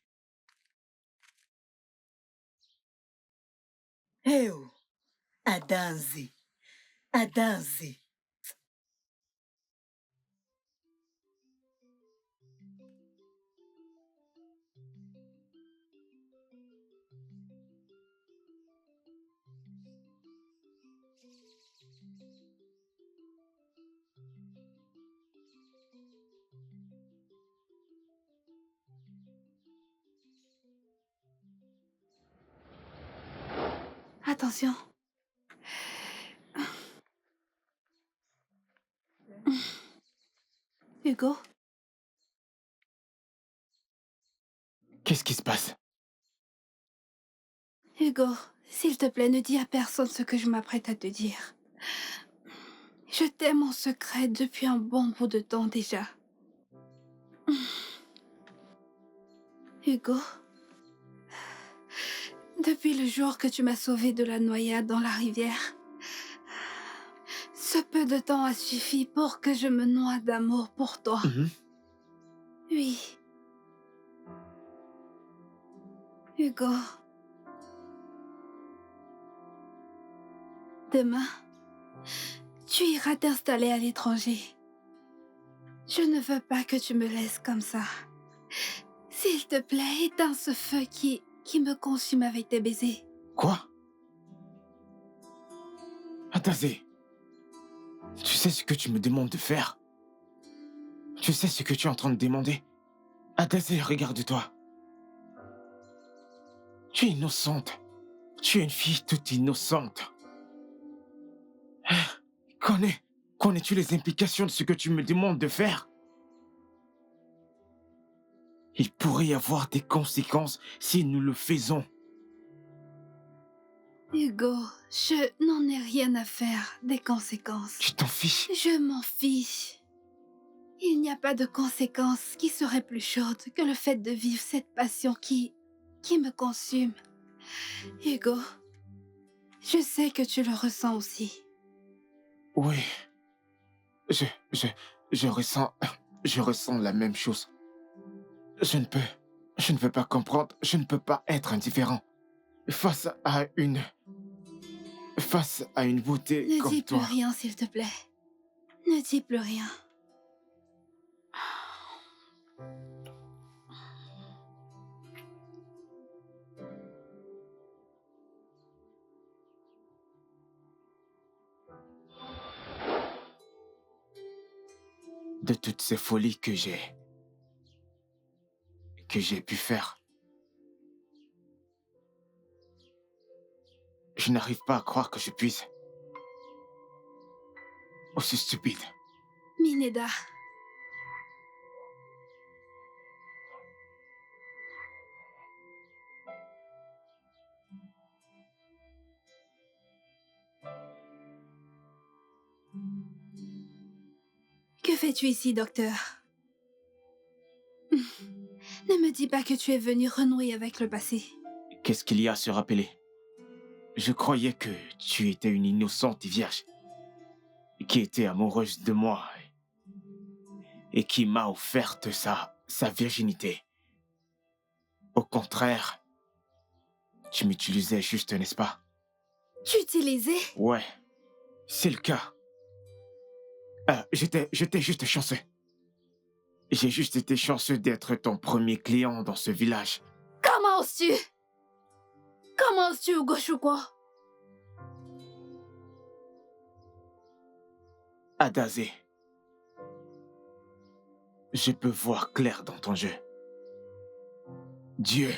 Eh oh, Adanze. Adanze. Attention. Hugo, Qu'est-ce qui se passe? Hugo, s'il te plaît, ne dis à personne ce que je m'apprête à te dire. Je t'aime en secret depuis un bon bout de temps déjà. Hugo, depuis le jour que tu m'as sauvé de la noyade dans la rivière, ce peu de temps a suffi pour que je me noie d'amour pour toi. Oui. Hugo. Demain, tu iras t'installer à l'étranger. Je ne veux pas que tu me laisses comme ça. S'il te plaît, éteins ce feu qui me consume avec tes baisers. Quoi? Attendez. Tu sais ce que tu me demandes de faire? Tu sais ce que tu es en train de demander? Attendez, regarde-toi. Tu es innocente. Tu es une fille toute innocente. Connais-tu les implications de ce que tu me demandes de faire? Il pourrait y avoir des conséquences si nous le faisons. Hugo, je n'en ai rien à faire des conséquences. Tu t'en fiches? Je m'en fiche. Il n'y a pas de conséquences qui seraient plus chaudes que le fait de vivre cette passion qui me consume. Hugo, je sais que tu le ressens aussi. Oui. Je ressens la même chose. Je ne peux pas comprendre, je ne peux pas être indifférent. Face à une beauté Ne comme dis plus toi. rien, s'il te plaît. Ne dis plus rien. De toutes ces folies que j'ai pu faire, je n'arrive pas à croire que je puisse. Aussi stupide. Mineda. Que fais-tu ici, docteur? Ne me dis pas que tu es venu renouer avec le passé. Qu'est-ce qu'il y a à se rappeler? Je croyais que tu étais une innocente vierge qui était amoureuse de moi et qui m'a offert sa virginité. Au contraire, tu m'utilisais juste, n'est-ce pas? Tu utilisais? Ouais, c'est le cas. J'étais juste chanceux. J'ai juste été chanceux d'être ton premier client dans ce village. Comment oses-tu? Comment oses-tu, Ugochukwu? Adazé, je peux voir clair dans ton jeu. Dieu,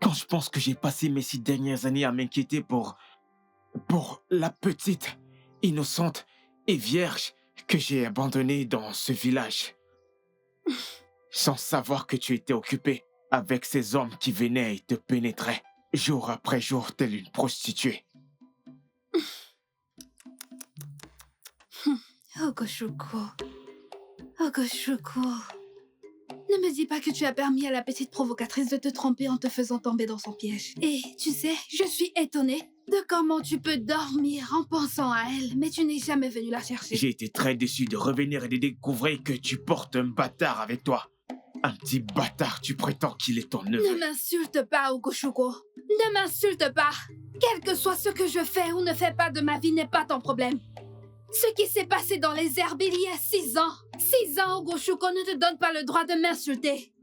quand je pense que j'ai passé mes 6 dernières années à m'inquiéter pour la petite, innocente et vierge que j'ai abandonnée dans ce village, sans savoir que tu étais occupé avec ces hommes qui venaient et te pénétraient, jour après jour, telle une prostituée. Ugochukwu. Ugochukwu. Ne me dis pas que tu as permis à la petite provocatrice de te tromper en te faisant tomber dans son piège. Et tu sais, je suis étonnée de comment tu peux dormir en pensant à elle, mais tu n'es jamais venu la chercher. J'ai été très déçu de revenir et de découvrir que tu portes un bâtard avec toi. Un petit bâtard, tu prétends qu'il est ton neveu. Ne m'insulte pas, Ugochukwu. Ne m'insulte pas. Quel que soit ce que je fais ou ne fais pas de ma vie n'est pas ton problème. Ce qui s'est passé dans les herbes il y a 6 ans. 6 ans, Ugochukwu ne te donne pas le droit de m'insulter.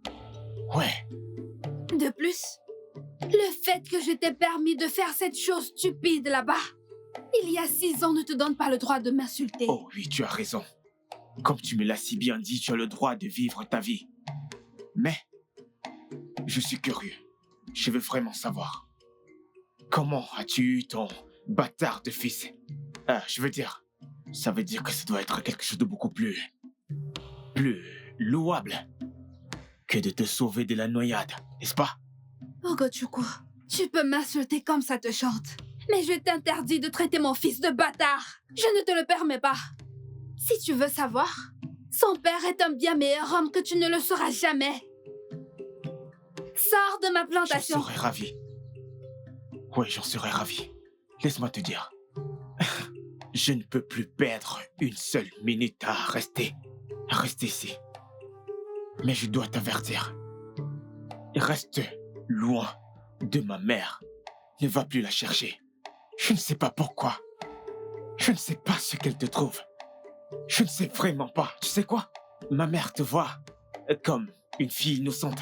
Ouais. De plus, le fait que je t'ai permis de faire cette chose stupide là-bas, il y a 6 ans ne te donne pas le droit de m'insulter. Oh oui, tu as raison. Comme tu me l'as si bien dit, tu as le droit de vivre ta vie. Mais, je suis curieux. Je veux vraiment savoir. Comment as-tu eu ton bâtard de fils? Je veux dire, ça veut dire que ça doit être quelque chose de beaucoup plus louable que de te sauver de la noyade, n'est-ce pas? Ugochukwu, tu peux m'insulter comme ça te chante. Mais je t'interdis de traiter mon fils de bâtard. Je ne te le permets pas. Si tu veux savoir, son père est un bien meilleur homme que tu ne le seras jamais. Sors de ma plantation. J'en serais ravi. Oui, j'en serais ravi. Laisse-moi te dire. Je ne peux plus perdre une seule minute à rester ici. Mais je dois t'avertir. Reste loin de ma mère. Ne va plus la chercher. Je ne sais pas pourquoi. Je ne sais pas ce qu'elle te trouve. Je ne sais vraiment pas. Tu sais quoi? Ma mère te voit comme une fille innocente.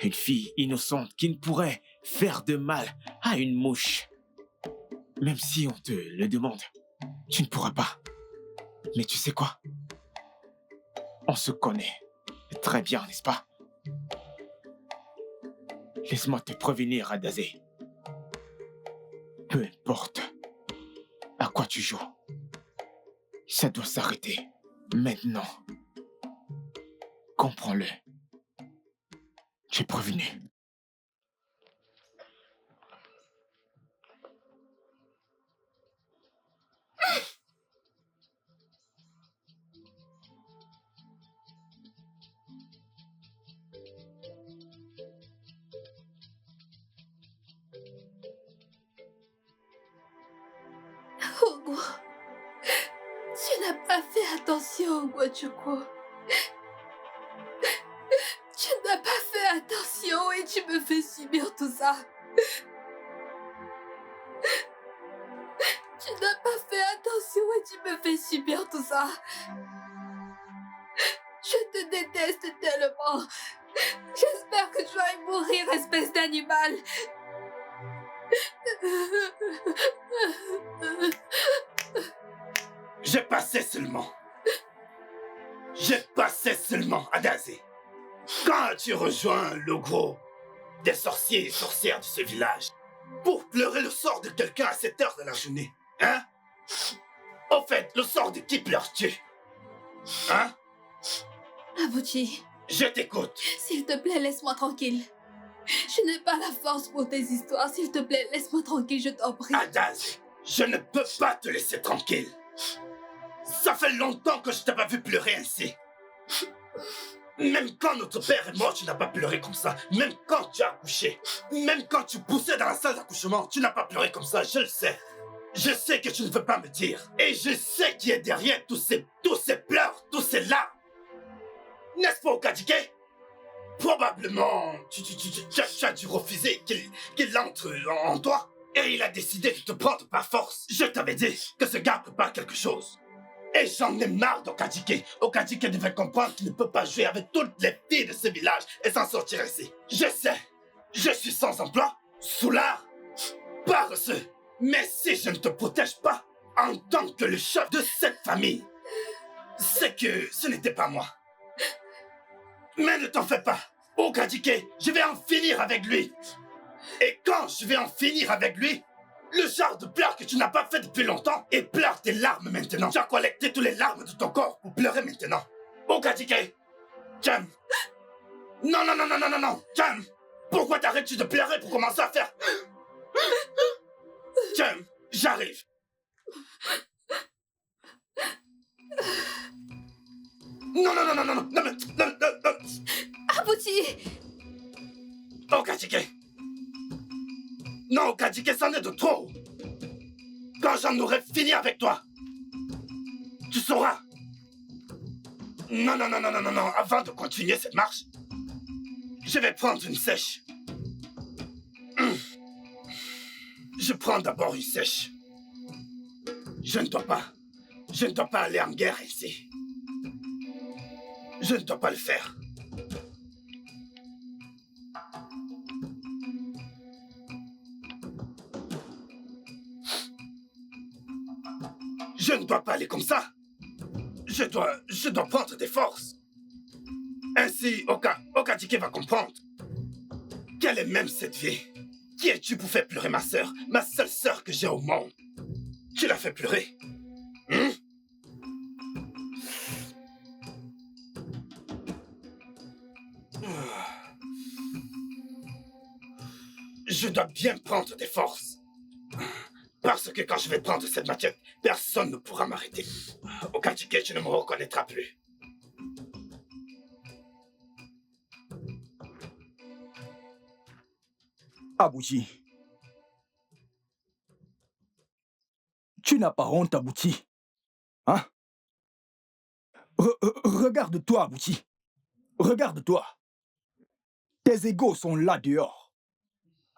Une fille innocente qui ne pourrait faire de mal à une mouche. Même si on te le demande, tu ne pourras pas. Mais tu sais quoi? On se connaît très bien, n'est-ce pas? Laisse-moi te prévenir, Adazé. Peu importe à quoi tu joues, ça doit s'arrêter maintenant. Comprends-le. J'ai prévenu. Ugo, tu n'as pas fait attention, Ugochukwu. Tu n'as pas fait attention et tu me fais subir tout ça. Tu n'as pas fait attention et tu me fais subir tout ça. Je te déteste tellement. J'espère que tu vas mourir, espèce d'animal. Je passais seulement, Adazé. Quand tu rejoins le gros des sorciers et sorcières de ce village pour pleurer le sort de quelqu'un à cette heure de la journée, hein? Au fait, le sort de qui pleures-tu? Hein? Abouti. Je t'écoute. S'il te plaît, laisse-moi tranquille. Je n'ai pas la force pour tes histoires. S'il te plaît, laisse-moi tranquille, je t'en prie. Adazé, je ne peux pas te laisser tranquille. Ça fait longtemps que je t'ai pas vu pleurer ainsi. Même quand notre père est mort, tu n'as pas pleuré comme ça. Même quand tu as accouché. Même quand tu poussais dans la salle d'accouchement, tu n'as pas pleuré comme ça, je le sais. Je sais que tu ne veux pas me dire. Et je sais qui est derrière tous ces pleurs, tous ces larmes. N'est-ce pas, Okadike? Probablement, tu as dû refuser qu'il entre en toi. Et il a décidé de te prendre par force. Je t'avais dit que ce gars prépare quelque chose. Et j'en ai marre d'Okadike. Okadike devait comprendre qu'il ne peut pas jouer avec toutes les filles de ce village et s'en sortir ici. Je sais, je suis sans emploi, soulard, paresseux. Mais si je ne te protège pas, en tant que le chef de cette famille, c'est que ce n'était pas moi. Mais ne t'en fais pas. Okadike, je vais en finir avec lui. Et quand je vais en finir avec lui, le genre de pleurs que tu n'as pas fait depuis longtemps, et pleure tes larmes maintenant. Tu as collecté toutes les larmes de ton corps pour pleurer maintenant. Okadike, Jam. Non, non, non, non, non, non, non, Jam. Pourquoi t'arrêtes-tu de pleurer pour commencer à faire... Jam, j'arrive. Non, non, non, non, non, non, non, non, non, non. Abouti! Okadike. Non, Okadike, c'en est de trop. Quand j'en aurai fini avec toi, tu sauras. Non, non, non, non, non, non, non. Avant de continuer cette marche, je vais prendre une sèche. Je prends d'abord une sèche. Je ne dois pas aller en guerre ici. Je ne dois pas le faire. Je ne dois pas aller comme ça. Je dois prendre des forces. Ainsi, Okadike va comprendre. Quelle est même cette vie? Qui es-tu pour faire pleurer ma sœur, ma seule sœur que j'ai au monde? Tu l'as fait pleurer. Je dois bien prendre des forces. Parce que quand je vais prendre cette machette, personne ne pourra m'arrêter. Okadike, tu ne me reconnaîtras plus. Abouti. Tu n'as pas honte, Abouti. Hein? Regarde-toi, Abouti. Regarde-toi. Tes égaux sont là dehors,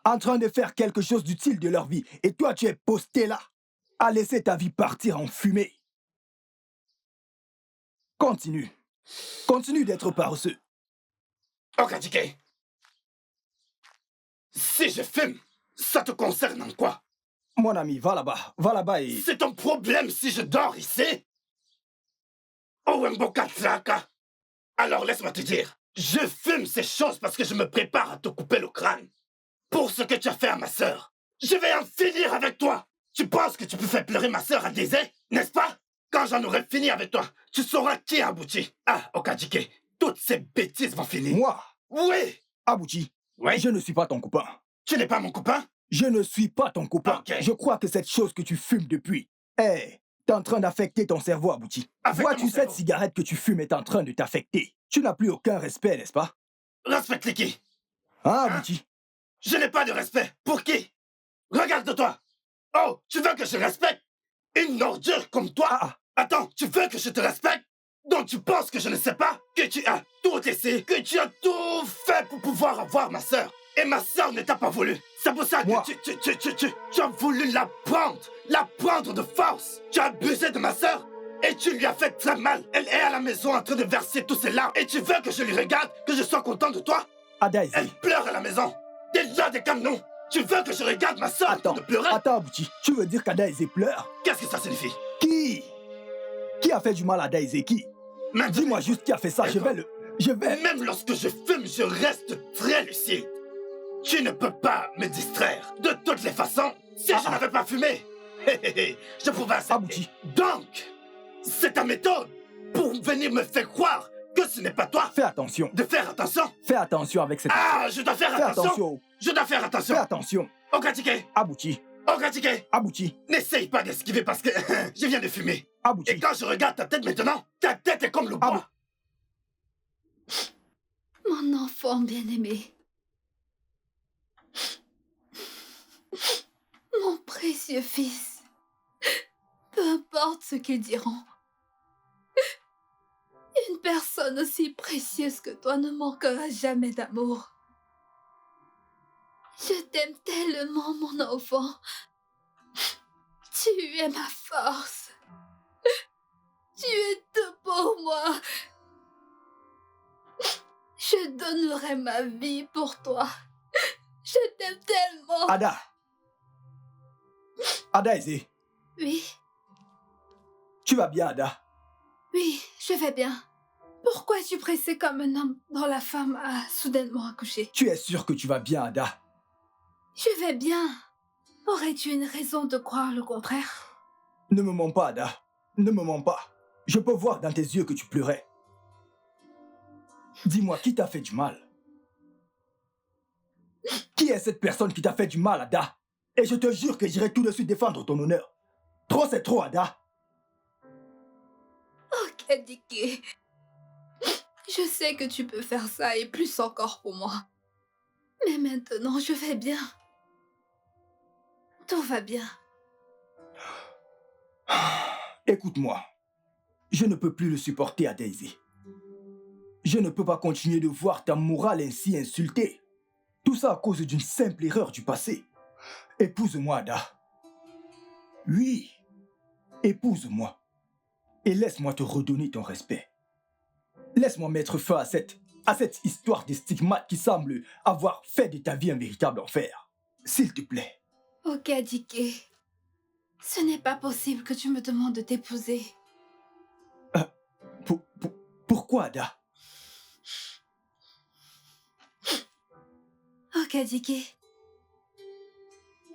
en train de faire quelque chose d'utile de leur vie. Et toi, tu es posté là, à laisser ta vie partir en fumée. Continue. Continue d'être paresseux. Okadike. Si je fume, ça te concerne en quoi? Mon ami, va là-bas et... C'est ton problème si je dors ici? Owemboka Traka. Alors laisse-moi te dire, je fume ces choses parce que je me prépare à te couper le crâne. Pour ce que tu as fait à ma sœur. Je vais en finir avec toi. Tu penses que tu peux faire pleurer ma sœur à Désé, n'est-ce pas? Quand j'en aurai fini avec toi, tu sauras qui a abouti. Ah, Okadike, toutes ces bêtises vont finir. Moi? Oui. Abouti, oui. Je ne suis pas ton copain. Tu n'es pas mon copain? Je ne suis pas ton copain. Okay. Je crois que cette chose que tu fumes depuis, t'es en train d'affecter ton cerveau, Abouti. Vois-tu cette cigarette que tu fumes est en train de t'affecter? Tu n'as plus aucun respect, n'est-ce pas? Respecte qui? Hein, Abouti? Je n'ai pas de respect. Pour qui? Regarde-toi. Oh, tu veux que je respecte une ordure comme toi? Attends, tu veux que je te respecte? Donc tu penses que je ne sais pas? Que tu as tout essayé? Que tu as tout fait pour pouvoir avoir ma sœur? Et ma sœur ne t'a pas voulu. C'est pour ça que tu as voulu la prendre de force. Tu as abusé de ma sœur et tu lui as fait très mal. Elle est à la maison en train de verser tous ses larmes. Et tu veux que je lui regarde, que je sois content de toi? Adaïsé. Elle pleure à la maison. Déjà des canons. Tu veux que je regarde ma sœur en train de pleurer? Attends, Abouti. Tu veux dire qu'Adaïsé pleure? Qu'est-ce que ça signifie? Qui a fait du mal à Adaïsé? Qui? Dis-moi juste qui a fait ça. Je vais... Même lorsque je fume, je reste très lucide. Tu ne peux pas me distraire. De toutes les façons, si je n'avais pas fumé, je pouvais accepter. Abouti. Donc, c'est ta méthode pour venir me faire croire que ce n'est pas toi. Fais attention. De faire attention. Fais attention avec cette... Ah, je dois faire attention. Je dois faire attention. Fais attention. Okadike. Abouti. Okadike. Abouti. N'essaye pas d'esquiver parce que je viens de fumer. Abouti. Et quand je regarde ta tête maintenant, ta tête est comme le bois. Mon enfant bien-aimé. Mon précieux fils. Peu importe ce qu'ils diront. Une personne aussi précieuse que toi ne manquera jamais d'amour. Je t'aime tellement, mon enfant. Tu es ma force. Tu es tout pour moi. Je donnerai ma vie pour toi. Je t'aime tellement. Ada. Ada Aizé. Oui, Tu vas bien, Ada? oui, je vais bien. Pourquoi es-tu pressé comme un homme dont la femme a soudainement accouché? Tu es sûr que tu vas bien, Ada? Je vais bien. Aurais-tu une raison de croire le contraire? Ne me mens pas, Ada. Ne me mens pas. Je peux voir dans tes yeux que tu pleurais. Dis-moi, qui t'a fait du mal? Qui est cette personne qui t'a fait du mal, Ada? Et je te jure que j'irai tout de suite défendre ton honneur. Trop, c'est trop, Ada. Oh, Kadike. Je sais que tu peux faire ça et plus encore pour moi. Mais maintenant, je vais bien. Tout va bien. Écoute-moi. Je ne peux plus le supporter, à Daisy. Je ne peux pas continuer de voir ta morale ainsi insultée. Tout ça à cause d'une simple erreur du passé. Épouse-moi, Ada. Oui, épouse-moi. Et laisse-moi te redonner ton respect. Laisse-moi mettre fin à cette histoire de stigmates qui semble avoir fait de ta vie un véritable enfer. S'il te plaît. Ok, Kadike. Ce n'est pas possible que tu me demandes de t'épouser. Pourquoi, Ada? Oh, Kadike.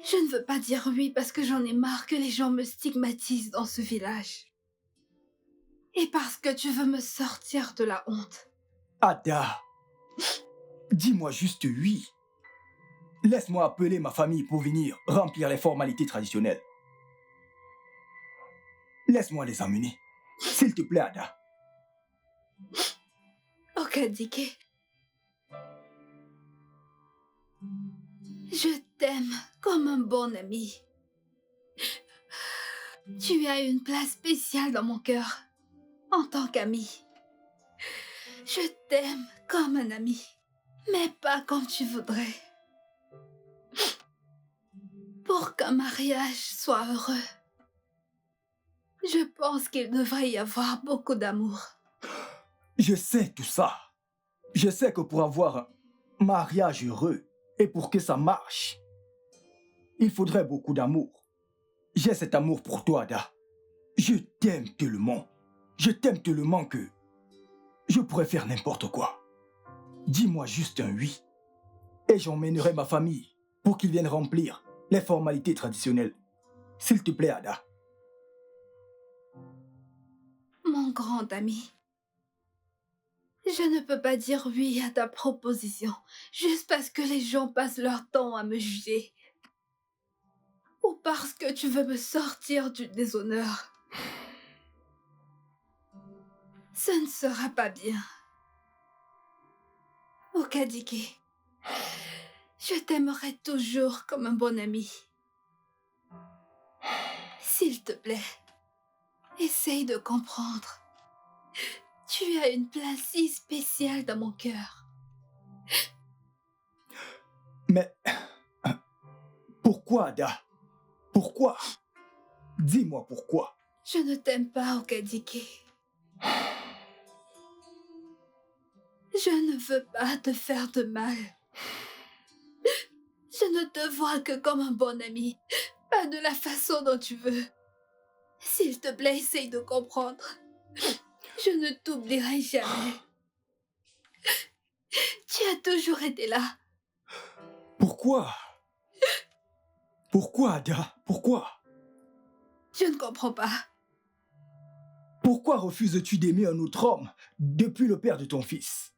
Je ne veux pas dire oui parce que j'en ai marre que les gens me stigmatisent dans ce village. Et parce que tu veux me sortir de la honte. Ada, dis-moi juste oui. Laisse-moi appeler ma famille pour venir remplir les formalités traditionnelles. Laisse-moi les amener. S'il te plaît, Ada. Oh, Kadike. Je t'aime comme un bon ami. Tu as une place spéciale dans mon cœur, en tant qu'ami. Je t'aime comme un ami, mais pas comme tu voudrais. Pour qu'un mariage soit heureux, je pense qu'il devrait y avoir beaucoup d'amour. Je sais tout ça. Je sais que pour avoir un mariage heureux et pour que ça marche, il faudrait beaucoup d'amour. J'ai cet amour pour toi, Ada. Je t'aime tellement. Je t'aime tellement que je pourrais faire n'importe quoi. Dis-moi juste un oui. Et j'emmènerai ma famille pour qu'ils viennent remplir les formalités traditionnelles. S'il te plaît, Ada. Mon grand ami, je ne peux pas dire oui à ta proposition juste parce que les gens passent leur temps à me juger. Ou parce que tu veux me sortir du déshonneur. Ce ne sera pas bien. Oh, Kadike, je t'aimerai toujours comme un bon ami. S'il te plaît, essaye de comprendre. Tu as une place si spéciale dans mon cœur. Mais pourquoi, Ada? Pourquoi? Dis-moi pourquoi. Je ne t'aime pas, Okadike. Je ne veux pas te faire de mal. Je ne te vois que comme un bon ami, pas de la façon dont tu veux. S'il te plaît, essaye de comprendre. Je ne t'oublierai jamais. Tu as toujours été là. Pourquoi? Pourquoi, Ada? Pourquoi? Je ne comprends pas. Pourquoi refuses-tu d'aimer un autre homme depuis le père de ton fils?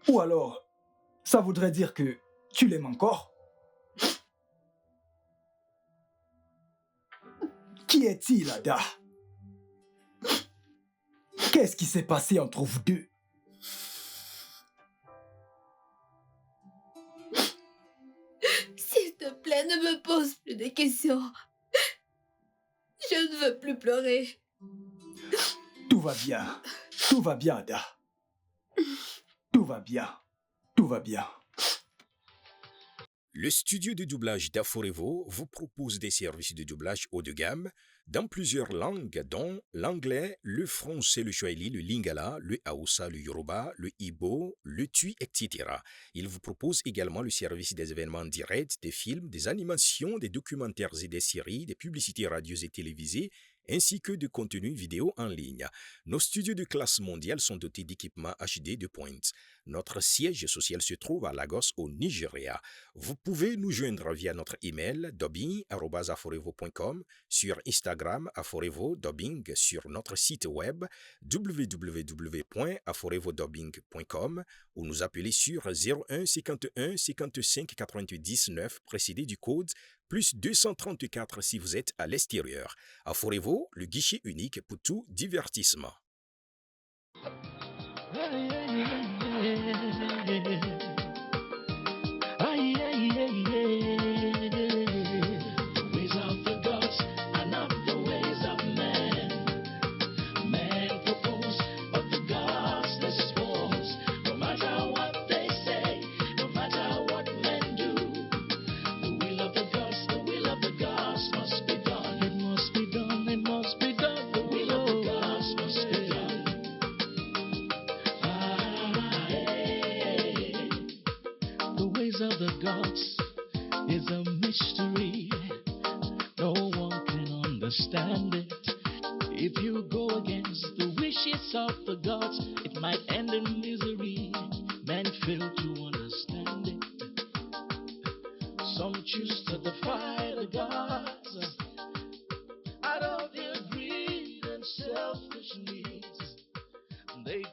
Ou alors, ça voudrait dire que tu l'aimes encore? Qui est-il, Ada? Qu'est-ce qui s'est passé entre vous deux? S'il te plaît, ne me pose plus de questions. Je ne veux plus pleurer. Tout va bien. Tout va bien, Ada. Tout va bien. Tout va bien. Le studio de doublage d'Aforevo vous propose des services de doublage haut de gamme dans plusieurs langues, dont l'anglais, le français, le swahili, le lingala, le hausa, le yoruba, le igbo, le tui, etc. Il vous propose également le service des événements directs, des films, des animations, des documentaires et des séries, des publicités radios et télévisées, ainsi que de contenus vidéo en ligne. Nos studios de classe mondiale sont dotés d'équipements HD de pointe. Notre siège social se trouve à Lagos, au Nigeria. Vous pouvez nous joindre via notre email dubbing@aforevo.com, sur Instagram aforevo-dubbing, sur notre site web www.aforevodubbing.com ou nous appeler sur 01 51 55 99 précédé du code plus 234 si vous êtes à l'extérieur. Aforevo, le guichet unique pour tout divertissement. Of the gods is a mystery. No one can understand it. If you go against the wishes of the gods, it might end in misery. Men fail to understand it. Some choose to defy the gods out of their greed and selfish needs. They